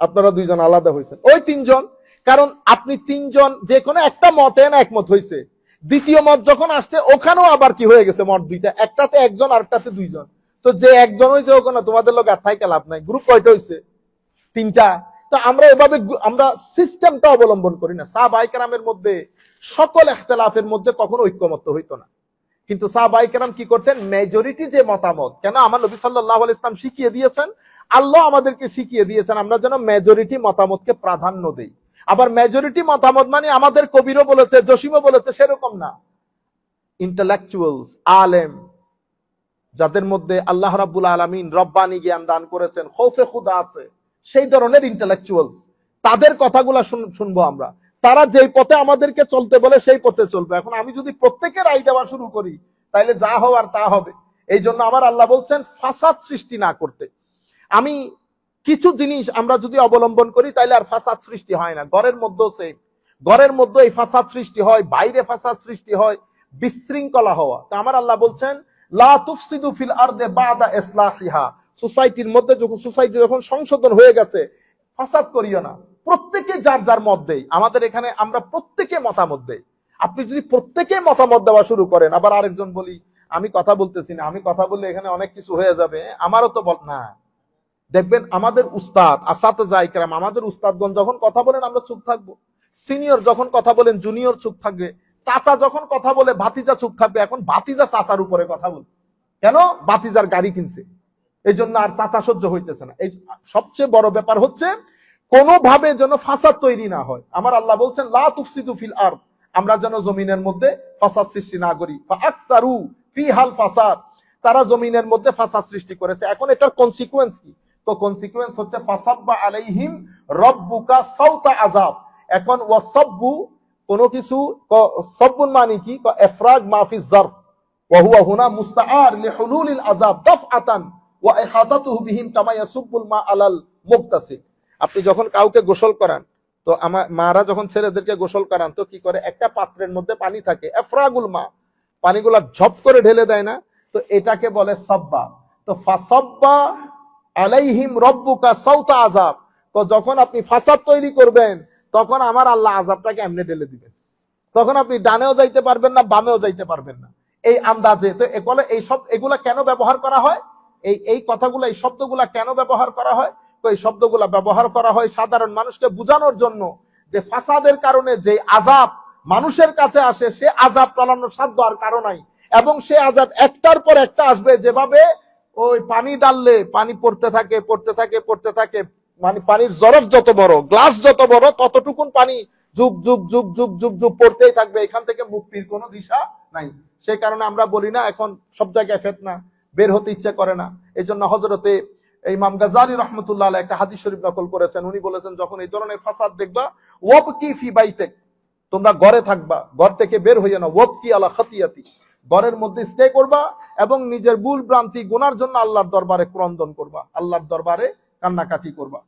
A: আপনারা 2 জন আলাদা হয়েছেন, ওই 3 জন। কারণ আপনি 3 জন যে কোনো একটা মতে না একমত হয়েছে, দ্বিতীয় মত যখন আসছে ওখানেও আবার কি হয়ে গেছে মত 2টা, একটাতে 1 জন আরেকটাতে 2 জন। তো যে 1 জন হয়েছে ওখানে তোমাদের লোক আর থাইকে লাভ নাই, গ্রুপ কয়টা হয়েছে? 3টা। তো আমরা এভাবে আমরা সিস্টেমটা অবলম্বন করি না। সাহাবায়ে কেরামের মধ্যে সকল ইখতিলাফের মধ্যে কখনো ঐক্যমত্য হইতো না, কিন্তু সাহাবায়ে কেরাম কি করতেন? মেজরিটি যে মতামত, কেন আমার নবী সাল্লাল্লাহু আলাইহি ওয়াসাল্লাম শিখিয়ে দিয়েছেন, আল্লাহ আমাদেরকে শিখিয়ে দিয়েছেন আমরা যেন মেজরিটি মতামতকে প্রাধান্য দেই। আবার মেজরিটি মতামত মানে আমাদের কবিরও বলেছে, জসিমও বলেছে, সেরকম না। ইন্টেলেকচুয়ালস, আলেম, যাদের মধ্যে আল্লাহ রাব্বুল আলামিন রব্বানি জ্ঞান দান করেছেন, খৌফে খুদা আছে, সেই ধরনের ইন্টেলেকচুয়ালস, তাদের কথাগুলো শুনবো আমরা। তারা যেই পথে আমাদেরকে চলতে বলে সেই পথে চলবে। এখন আমি যদি প্রত্যেকের রায় দেওয়া শুরু করি, তাইলে যা হওয়ার তা হবে। এই জন্য আমার আল্লাহ বলছেন ফাসাদ সৃষ্টি না করতে। আমি কিছু জিনিস আমরা যদি অবলম্বন করি তাইলে আর ফাসাদ সৃষ্টি হয় না। ঘরের মধ্যেও সেম, ঘরের মধ্যে এই ফাসাদ সৃষ্টি হয়, বাইরে ফাসাদ সৃষ্টি হয়, বিশৃঙ্খলা হওয়া। তো আমার আল্লাহ বলছেন লা তুফসিদু ফিল আরদে বাদা ইসলাহিহা, সোসাইটির মধ্যে যখন সোসাইটি যখন সংশোধন হয়ে গেছে, ফাসাদ করিও না। প্রত্যেকে যার যার মত দেয়। আমাদের এখানে আমরা প্রত্যেকে মতামত দেই। আপনি যদি প্রত্যেকে মতামত দেওয়া শুরু করেন, আবার আরেকজন বলি আমি কথা বলতেছি না, আমি কথা বললে এখানে অনেক কিছু হয়ে যাবে, আমারও তো বল না। দেখবেন আমাদের উস্তাদ আসাতেজা ইকরাম, আমাদের উস্তাদগণ যখন কথা বলেন আমরা চুপ থাকবো, সিনিয়র যখন কথা বলেন জুনিয়র চুপ থাকবে, চাচা যখন কথা বলে ভাতিজা চুপ থাকবে। এখন ভাতিজা চাচার উপরে কথা বলে, কেন? ভাতিজার গাড়ি কিনছে, এই জন্য আর চাচা সহ্য হইতেছে না। এই সবচেয়ে বড় ব্যাপার হচ্ছে কোনোভাবে যেন ফাসাদ তৈরি না হয়। আমার আল্লাহ বলছেন লা তুফসিদু ফিল আরদ, আমরা যেন জমিনের মধ্যে ফাসাদ সৃষ্টি না করি। ফাআকতারু ফিহাল ফাসাদ, তারা জমিনের মধ্যে ফাসাদ সৃষ্টি করেছে। এখন এটার কনসিকুয়েন্স কি? তো কনসিকুয়েন্স হচ্ছে ফাসাব্বা আলাইহিম রাব্বুকা সাউতা আযাব। এখন ওয়াসাব্বু কোন কিছু, সাব্বুন মানে কি? ইফরাগ মাফি যারফ ওয়া হুয়া হুনা মুস্তাআর লিহুলুলিল আযাব দাফআতান ওয়া ইহাতাতুহু বিহিম কামা ইয়াসুব্বুল মা আলাল মুবতাসি। আপনি যখন কাউকে গোসল করান, তো আমার মারা যখন ছেলেদেরকে গোসল করান, তো কি করে? একটা পাত্রের মধ্যে পানি থাকে, ইফরাগুল মা, পানিগুলা ঝপ করে ঢেলে দেয় না? তো এটাকে বলে সাব্বা। তো ফাসাব্বা আলাইহিম রাব্বুকা সাউতা আযাব, তো যখন আপনি ফাসাদ তৈরি করবেন তখন আমার আল্লাহ আযাবটাকে এমনি ঢেলে দিবেন। তখন আপনি ডানেও যাইতে পারবেন না, বামেও যাইতে পারবেন না, এই আন্দাজে। তো এগুলো এগুলা কেন ব্যবহার করা হয়? এই কথাগুলো, এই শব্দগুলা কেন ব্যবহার করা হয়? তো এই শব্দগুলা ব্যবহার করা হয় সাধারণ মানুষকে বোঝানোর জন্য যে ফাসাদের কারণে যে আযাব মানুষের কাছে আসে, সে আযাব টালানোর সাধ্য আর কারো নাই, এবং সে আযাব একটার পর একটা আসবে। যেভাবে ওই পানি ডাললে পানি পড়তে থাকে পড়তে থাকে পড়তে থাকে, মানে পানির জরফ যত বড়, গ্লাস যত বড়, ততটুকুন পানি যুগ যুগ যুগ যুগ যুগ যুগ পড়তেই থাকবে। এখান থেকে মুক্তির কোনো দিশা নাই। সেই কারণে আমরা বলি না এখন সব জায়গায় ফিতনা, বের হতে ইচ্ছে করে না। এই জন্য হযরতে ইমাম গাজ্জালী রাহমাতুল্লাহ আলাইহি একটা হাদিস শরীফ নকল করেছেন। উনি বলেছেন যখন এই ধরনের ফাসাদ দেখবা, ওয়াবকি ফি বাইতিক, তোমরা ঘরে থাকবা, ঘর থেকে বের হইয়া না। ওয়াবকি আলা খাতিয়াতি, ঘরের মধ্যে স্টে করবা এবং নিজের ভুল ভ্রান্তি গুনার জন্য আল্লাহর দরবারে ক্রন্দন করবা, আল্লাহর দরবারে কান্নাকাটি করবা।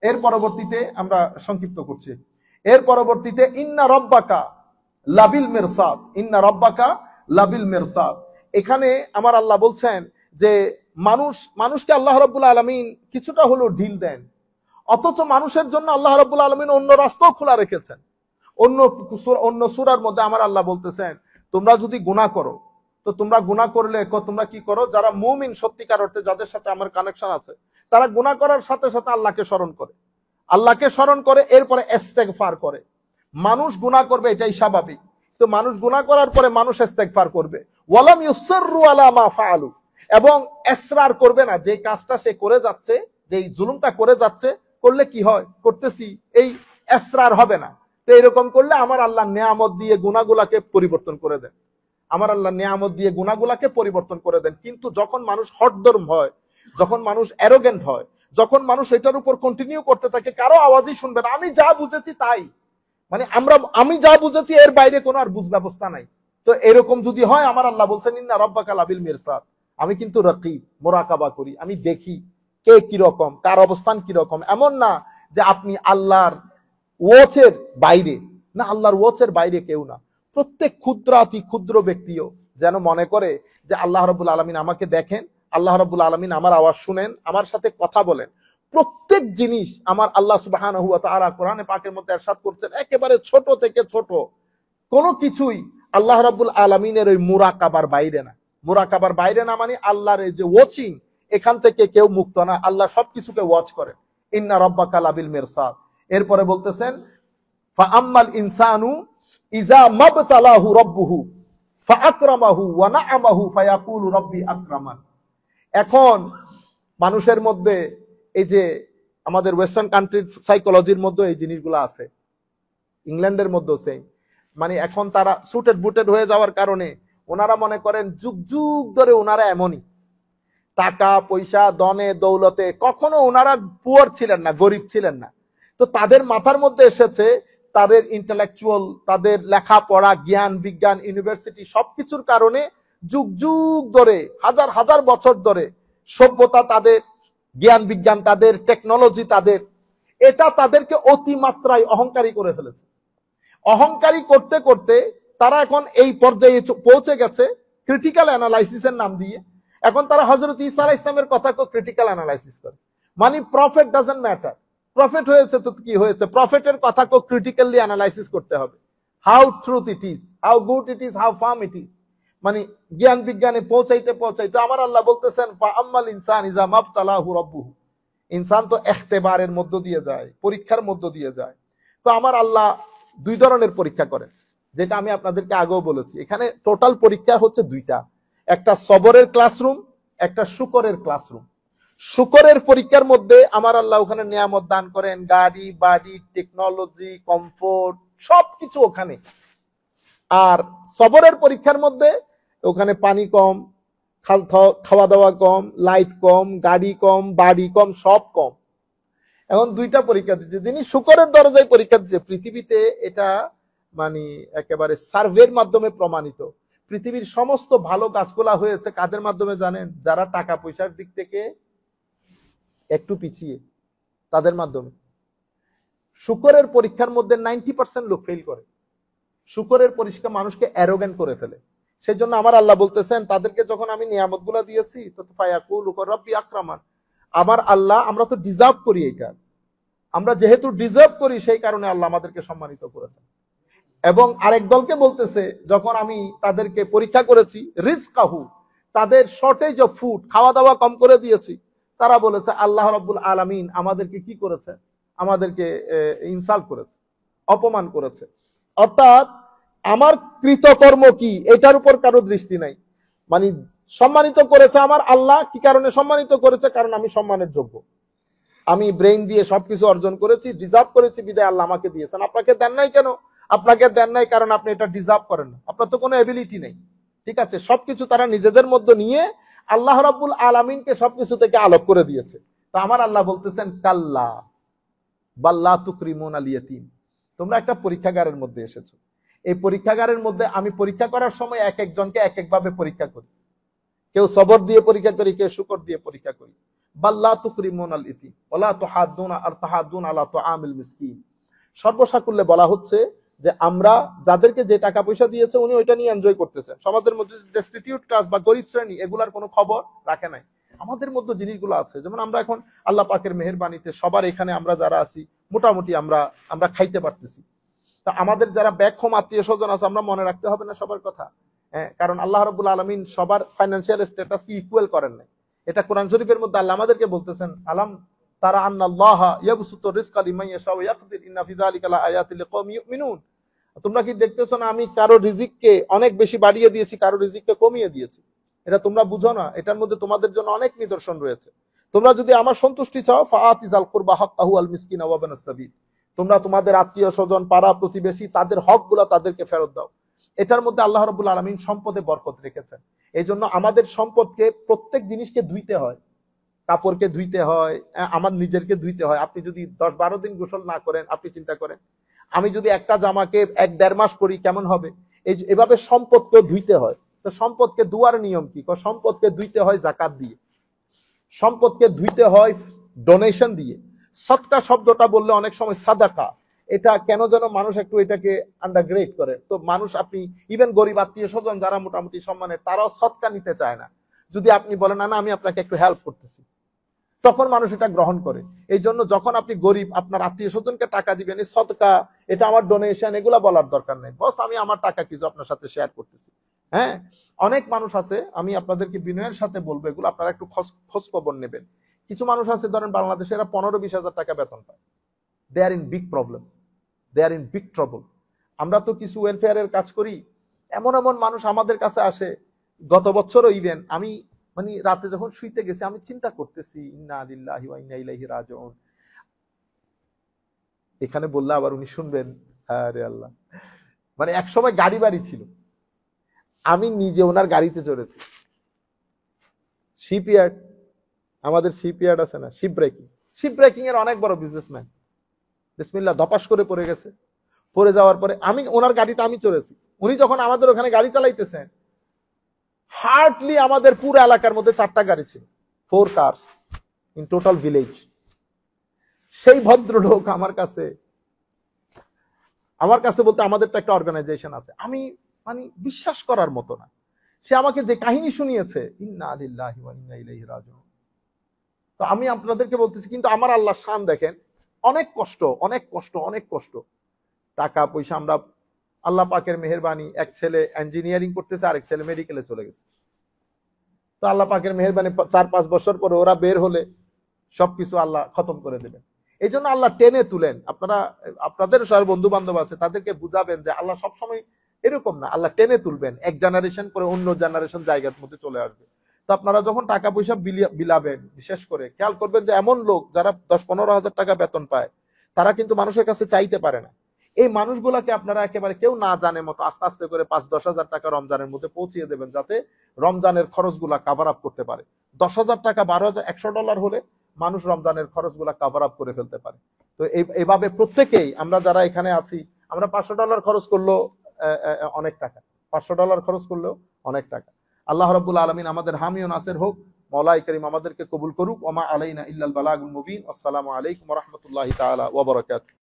A: এর পরবর্তীতে আমরা সংক্ষিপ্ত করছি, এর পরবর্তীতে ইন্না রব্বাকা লাবিল মিরসাদ, ইন্না রব্বাকা লাবিল মিরসাদ। এখানে আমার আল্লাহ বলছেন যে মানুষকে আল্লাহ রাব্বুল আলামিন কিছুটা হলেও ঢিল দেন, অথচ মানুষের জন্য আল্লাহ রাব্বুল আলামিন অন্য রাস্তাও খোলা রেখেছেন। অন্য সূরার মধ্যে আমার আল্লাহ বলতেছেন তোমরা যদি গুনাহ করো, তো তোমরা গুনাহ করলে তোমরা কি করো? যারা মুমিন সত্যিকার অর্থে, যাদের সাথে আমার কানেকশন আছে, তারা গুনাহ করার সাথে সাথে আল্লাহকে স্মরণ করে, আল্লাহকে স্মরণ করে, এরপরে ইস্তেগফার করে। মানুষ গুনাহ করবে, এটাই স্বাভাবিক। তো মানুষ গুনাহ করার পরে মানুষ ইস্তেগফার করবে। ওয়ালাম ইউসিররু আলা মা ফাআলু, এবং ইসরার করবে না। যে কাজটা সে করে যাচ্ছে, যে জুলুমটা করে যাচ্ছে, করলে কি হয়? করতেছি, এই ইসরার হবে না। তো এরকম করলে আমার আল্লাহ নিয়ামত দিয়ে গুনাহগুলোকে পরিবর্তন করে দেন, আমার আল্লাহ নিয়ামত দিয়ে গুনাহগুলোকে পরিবর্তন করে দেন। কিন্তু যখন মানুষ হটদর্ম হয়, যখন মানুষ অ্যারোগেন্ট হয়, যখন মানুষ এটার উপর কন্টিনিউ করতে থাকে, কারো আওয়াজই শুনবে না, আমি যা বুঝেছি তাই, মানে আমি যা বুঝেছি এর বাইরে কোনো আর বুঝ ব্যবস্থা নাই। তো এরকম যদি হয়, আমার আল্লাহ বলছেন ইন্না রাব্বাকা লাবিল মিরসাদ, আমি কিন্তু রাকিব, মোরাকাবা করি, আমি দেখি কে কি রকম, কার অবস্থান কি রকম। এমন না যে আপনি আল্লাহর ওয়াচের বাইরে, না, আল্লাহর ওয়াচের বাইরে কেউ না। প্রত্যেক ক্ষুদ্রাতি ক্ষুদ্র ব্যক্তিও যেন মনে করে যে আল্লাহ রাব্বুল আলামিন আমাকে দেখেন, আল্লাহ রাব্বুল আলামিন আমার আওয়াজ শুনেন, আমার সাথে কথা বলেন। প্রত্যেক জিনিস আমার আল্লাহ সুবহানাহু ওয়া তাআলা কোরআনে পাকের মধ্যে ইরশাদ করছেন, একেবারে ছোট থেকে ছোট কোনো কিছুই আল্লাহ রাব্বুল আলামিনের ওই মুরাকাবার বাইরে না। মুরাকাবার বাইরে না মানে আল্লাহর এই যে ওয়াচিং, এখান থেকে কেউ মুক্ত না। আল্লাহ সবকিছুকে ওয়াচ করেন। ইন্না রাব্বাকা লাবিল মিরসাদ। এরপরে বলতেছেন ফাআম্মাল ইনসানু ইযা মাবতালাহু রাব্বুহু ফাআকরামাহু ওয়া না'আমাহু ফায়াকুলু রাব্বি আকরামান। এখন মানুষের মধ্যে এই যে আমাদের ওয়েস্টার্ন কান্ট্রির সাইকোলজির মধ্যে এই জিনিসগুলো আছে, ইংল্যান্ডের মধ্যে সেম। মানে এখন তারা সুটেড বুটেড হয়ে যাওয়ার কারণে ওনারা মনে করেন যুগ যুগ ধরে ওনারা এমনই, টাকা পয়সা দনে দৌলতে কখনো ওনারা পুয়ার ছিলেন না, গরিব ছিলেন না। তো তাদের মাথার মধ্যে এসেছে তাদের ইন্টেলেকচুয়াল, তাদের লেখাপড়া, জ্ঞান বিজ্ঞান, ইউনিভার্সিটি সবকিছুর কারণে যুগ যুগ ধরে, হাজার হাজার বছর ধরে সভ্যতা তাদের, জ্ঞান বিজ্ঞান তাদের, টেকনোলজি তাদের, এটা তাদেরকে অতিমাত্রায় অহংকারী করে ফেলেছে। অহংকারী করতে করতে তারা এখন এই পর্যায়ে পৌঁছে গেছে ক্রিটিক্যাল অ্যানালাইসিসের নাম দিয়ে। এখন তারা হযরত ঈসা আলাইহিস সালামের কথাকে ক্রিটিক্যাল অ্যানালাইসিস করে। মানে প্রফেট ডাজন্ট ম্যাটার, প্রফেট হয়েছে তো কি হয়েছে, প্রফেটের কথাকে ক্রিটিক্যালি অ্যানালাইসিস করতে হবে। How truth it is, how good it is, how farm it is. মানে জ্ঞান বিজ্ঞানে পৌঁছাইতে পৌঁছাইতে আমার আল্লাহ বলতেছেন ফাআম্মাল ইনসান ইযা মাবতালাহু রাব্বুহু, ইনসান তো ইখতিবারের মধ্য দিয়ে যায়, পরীক্ষার মধ্য দিয়ে যায়। তো আমার আল্লাহ দুই ধরনের পরীক্ষা করেন, যেটা আমি আপনাদেরকে আগেও বলেছি। এখানে টোটাল পরীক্ষা হচ্ছে দুইটা, একটা সবরের ক্লাসরুম, একটা শুকরের ক্লাসরুম। শুকরের পরীক্ষার মধ্যে আমার আল্লাহ ওখানে নিয়ামত দান করেন, গাড়ি বাড়ি, টেকনোলজি, কমফোর্ট সবকিছু ওখানে। আর সবরের পরীক্ষার মধ্যে ওখানে পানি কম, খাওয়া দাওয়া কম, লাইট কম, গাড়ি কম, বাড়ি কম, সব কম। এখন দুইটা পরীক্ষা দিচ্ছে। যিনি শুকরের দরজায় পরীক্ষা দিচ্ছে, পৃথিবীতে এটা মানে একেবারে সার্ভের মাধ্যমে প্রমাণিত, পৃথিবীর সমস্ত ভালো গাছগুলা হয়েছে কাদের মাধ্যমে জানেন? যারা টাকা পয়সার দিক থেকে একটু পিছিয়ে, তাদের মাধ্যমে। শুকরের পরীক্ষার মধ্যে 90% লোক ফেল করে। শুকরের পরীক্ষা মানুষকে অ্যারোগেন্ট করে ফেলে। সেই জন্য আমার আল্লাহ বলতেছেন তাদেরকে যখন আমি নিয়ামতগুলা দিয়েছি, তো ফায়াকুলু রাব্বি আকরামান, আমার আল্লাহ আমরা তো ডিজার্ভ করি এটা, আমরা যেহেতু ডিজার্ভ করি সেই কারণে আল্লাহ আমাদেরকে সম্মানিত করেছেন। এবং আরেক দলকে বলতেছে যখন আমি তাদেরকে পরীক্ষা করেছি রিজকাহু, তাদের শর্টেজ অফ ফুড, খাওয়া দাওয়া কম করে দিয়েছি, তারা বলেছে আল্লাহ রাব্বুল আলামিন আমাদেরকে কি করেছে, আমাদেরকে ইনসাল্ট করেছে, অপমান করেছে। অর্থাৎ আমার কৃতকর্ম কি এটার উপর কারো দৃষ্টি নাই। মানে সম্মানিত করেছে আমার আল্লাহ, কি কারণে সম্মানিত করেছে? কারণ আমি সম্মানের যোগ্য, আমি ব্রেইন দিয়ে সবকিছু অর্জন করেছি, ডিজার্ভ করেছি, বিদায় আল্লাহ আমাকে দিয়েছেন। আপনাকে দেন নাই কেন? আপনাকে দেন নাই কারণ আপনি এটা ডিজার্ভ করেন না, আপনার তো কোনো এবিলিটি নেই। ঠিক আছে, সবকিছু তারা নিজেদের মধ্যে নিয়ে আল্লাহ রাব্বুল আলামিনকে সবকিছু থেকে আলোক করে দিয়েছে। তো আমার আল্লাহ বলতেছেন কাল্লা বাল্লা তুকরিমুন আল ইয়াতীম, তোমরা একটা পরীক্ষাগারের মধ্যে এসেছো। এই পরীক্ষাগারের মধ্যে আমি পরীক্ষা করার সময় এক একজনকে এক একভাবে পরীক্ষা করি। কেউ সবর দিয়ে পরীক্ষা করি, কেউ শুকর দিয়ে পরীক্ষা করি। বাল্লা তুকরিমুন আল ইয়াতীম ওয়ালা তুহাদ্দুনা আর তাহাদ্দুন আলা তুআমিল মিসকিন। সর্বসাকুল্যে বলা হচ্ছে যে আমরা যাদেরকে যে টাকা পয়সা দিয়েছে উনি ওইটা নিয়ে এনজয় করতেছেন। সমাজের মধ্যে ডেস্টিটিউট ক্লাস বা গরিব শ্রেণী এগুলার কোনো খবর রাখে নাই। আমাদের মধ্যে জিনিসগুলো আছে, যেমন আমরা এখন আল্লাহ পাকের মেহেরবানিতে সবার এখানে আমরা যারা আছি মোটামুটি আমরা খাইতে পারতেছি। তা আমাদের যারা ব্যাক হোম আত্মীয় স্বজন আছে আমরা মনে রাখতে হবে না সবার কথা? হ্যাঁ, কারণ আল্লাহ রাব্বুল আলামিন সবার ফাইন্যান্সিয়াল স্ট্যাটাস কি ইকুয়াল করেন নাই। এটা কোরআন শরীফের মধ্যে আল্লাহ আমাদেরকে বলতেছেন আলাম তারা আন্নাল্লাহা ইয়াবসুতু রিজকা লিমান ইয়াশা ওয়া ইয়াকদির ইন্না ফি যালিকা লাআয়াতিন লিকওমিন ইউমিনুন। তোমরা কি দেখতেছো না আমি কারো রিজিককে অনেক বেশি বাড়িয়ে দিয়েছি, কারো রিজিককে কমিয়ে দিয়েছি? এটা তোমরা বুঝো না? এটার মধ্যে তোমাদের জন্য অনেক নিদর্শন রয়েছে। তোমরা যদি আমার সন্তুষ্টি চাও ফাআতিজাল কুরবা হাক্কাহু আল মিসকিনা ওয়া ইবনাস সাবিল, তোমরা তোমাদের আত্মীয় স্বজন, পাড়া প্রতিবেশী তাদের হকগুলো তাদেরকে ফেরত দাও। এটার মধ্যে আল্লাহ রাব্বুল আলামিন সম্পদে বরকত রেখেছেন। এই জন্য আমাদের সম্পদকে, প্রত্যেক জিনিসকে ধুইতে হয়, কাপড়কে ধুইতে হয়, আমার নিজেরকে ধুইতে হয়। আপনি যদি 10-12 দিন গোসল না করেন, আপনি চিন্তা করেন আমি যদি একটা জামাকে 1-1.5 মাস পরি কেমন হবে? এভাবে সম্পদকে ধুইতে হয়। তো সম্পদকে ধোয়ার নিয়ম কি? সম্পদকে ধুইতে হয় যাকাত দিয়ে, সম্পদকে ধুইতে হয় ডোনেশন দিয়ে। সদকা শব্দটা বললে অনেক সময় সাদাকা, এটা কেন যেন মানুষ একটু এটাকে আন্ডারগ্রেড করে। তো মানুষ, আপনি ইভেন গরিব আত্মীয় স্বজন যারা মোটামুটি সম্মানের, তারাও সদকা নিতে চায় না। যদি আপনি বলেন না আমি আপনাকে একটু হেল্প করতেছি, তখন মানুষ এটা গ্রহণ করে। এই জন্য যখন আপনি গরিব আপনার আত্মীয় স্বজনকে টাকা দিবেন, এই সদকা, এটা আমার ডোনেশন, এগুলা বলার দরকার নেই। বস আমি আমার টাকা কিছু আপনার সাথে শেয়ার করতেছি। হ্যাঁ, অনেক মানুষ আছে, আমি আপনাদেরকে বিনয়ের সাথে বলবো, এগুলো আপনারা একটু খোঁজ খবর নেবেন। কিছু মানুষ আছে ধরেন বাংলাদেশে এরা 15-20 হাজার টাকা বেতন পায়। They are in big problem, they are in big trouble. আমরা তো কিছু ওয়েলফেয়ারের কাজ করি, এমন এমন মানুষ আমাদের কাছে আসে। গত বছরও ইভেন আমি মানে রাতে যখন শুইতে গেছি আমি চিন্তা করতেছি ইন্না লিল্লাহি ওয়া ইন্না ইলাইহি রাজিউন। এখানে বললে আবার উনি শুনবেন আরে আল্লাহ, মানে এক সময় গাড়ি বাড়ি ছিল, আমি নিজে ওনার গাড়িতে চড়েছি। শিপইয়ার্ড, আমাদের শিপইয়ার্ড আছে না, শিপ ব্রেকিং এর অনেক বড় বিজনেসম্যান, বিসমিল্লাহ ধপাস করে পড়ে গেছে। পড়ে যাওয়ার পরে আমি ওনার গাড়িতে আমি চড়েছি। উনি যখন আমাদের ওখানে গাড়ি চালাইতেছেন, হার্ডলি আমাদের পুরো এলাকার মধ্যে 4টা গাড়ি ছিল, 4 কার্স ইন টোটাল ভিলেজ। সেই ভদ্রলোক আমার কাছে বলতে আমাদের তো একটা অর্গানাইজেশন আছে, আমি মানে বিশ্বাস করার মতো না, সে আমাকে যে কাহিনী শুনিয়েছে, ইন্না লিল্লাহি ওয়া ইন্না ইলাইহি রাজিউন। তো আমি আপনাদেরকে বলতেছি, কিন্তু আমার আল্লাহর শান দেখেন, অনেক কষ্ট, অনেক কষ্ট, অনেক কষ্ট, টাকা পয়সা আমরা, আল্লাহ পাকের মেহেরবানি, এক ছেলে ইঞ্জিনিয়ারিং করতেছে, আরেক ছেলে মেডিকেলে চলে গেছে। তো আল্লাহ পাকের মেহেরবানি 4-5 বছর পরে ওরা বের হলে সবকিছু আল্লাহ খতম করে দেবেন। এই জন্য আল্লাহ টেনে তুলেন। আপনারা আপনাদের সব বন্ধু বান্ধব আছে, তাদেরকে বুঝাবেন যে আল্লাহ সবসময় এরকম না, আল্লাহ টেনে তুলবেন, এক জেনারেশন পরে অন্য জেনারেশন জায়গার মধ্যে চলে আসবে। তো আপনারা যখন টাকা পয়সা বিলাবেন, বিশেষ করে খেয়াল করবেন যে এমন লোক যারা 10-15 হাজার টাকা বেতন পায়, তারা কিন্তু মানুষের কাছে চাইতে পারে না। এই মানুষগুলাকে আপনারা একেবারে কেউ না জানে মতো আস্তে আস্তে করে 5-10 হাজার টাকা রমজানের মধ্যে পৌঁছিয়ে দেবেন, যাতে রমজানের খরচগুলা কাভার আপ করতে পারে। 10,000 টাকা, 12,000, $100 হলে মানুষ রমজানের খরচগুলা কাভার আপ করে ফেলতে পারে। তো এইভাবে প্রত্যেকেই আমরা যারা এখানে আছি, আমরা $500 খরচ করলেও অনেক টাকা, $500 খরচ করলেও অনেক টাকা। আল্লাহ রাব্বুল আলামিন আমাদের হামি ও নাসির হোক। মওলাই করিম আমাদেরকে কবুল করুক। ওমা আলাইনা ইল্লাল বালাগুল মুবিন। আসসালামু আলাইকুম ওয়া রাহমাতুল্লাহি তাআলা ওয়া বারাকাতুহু।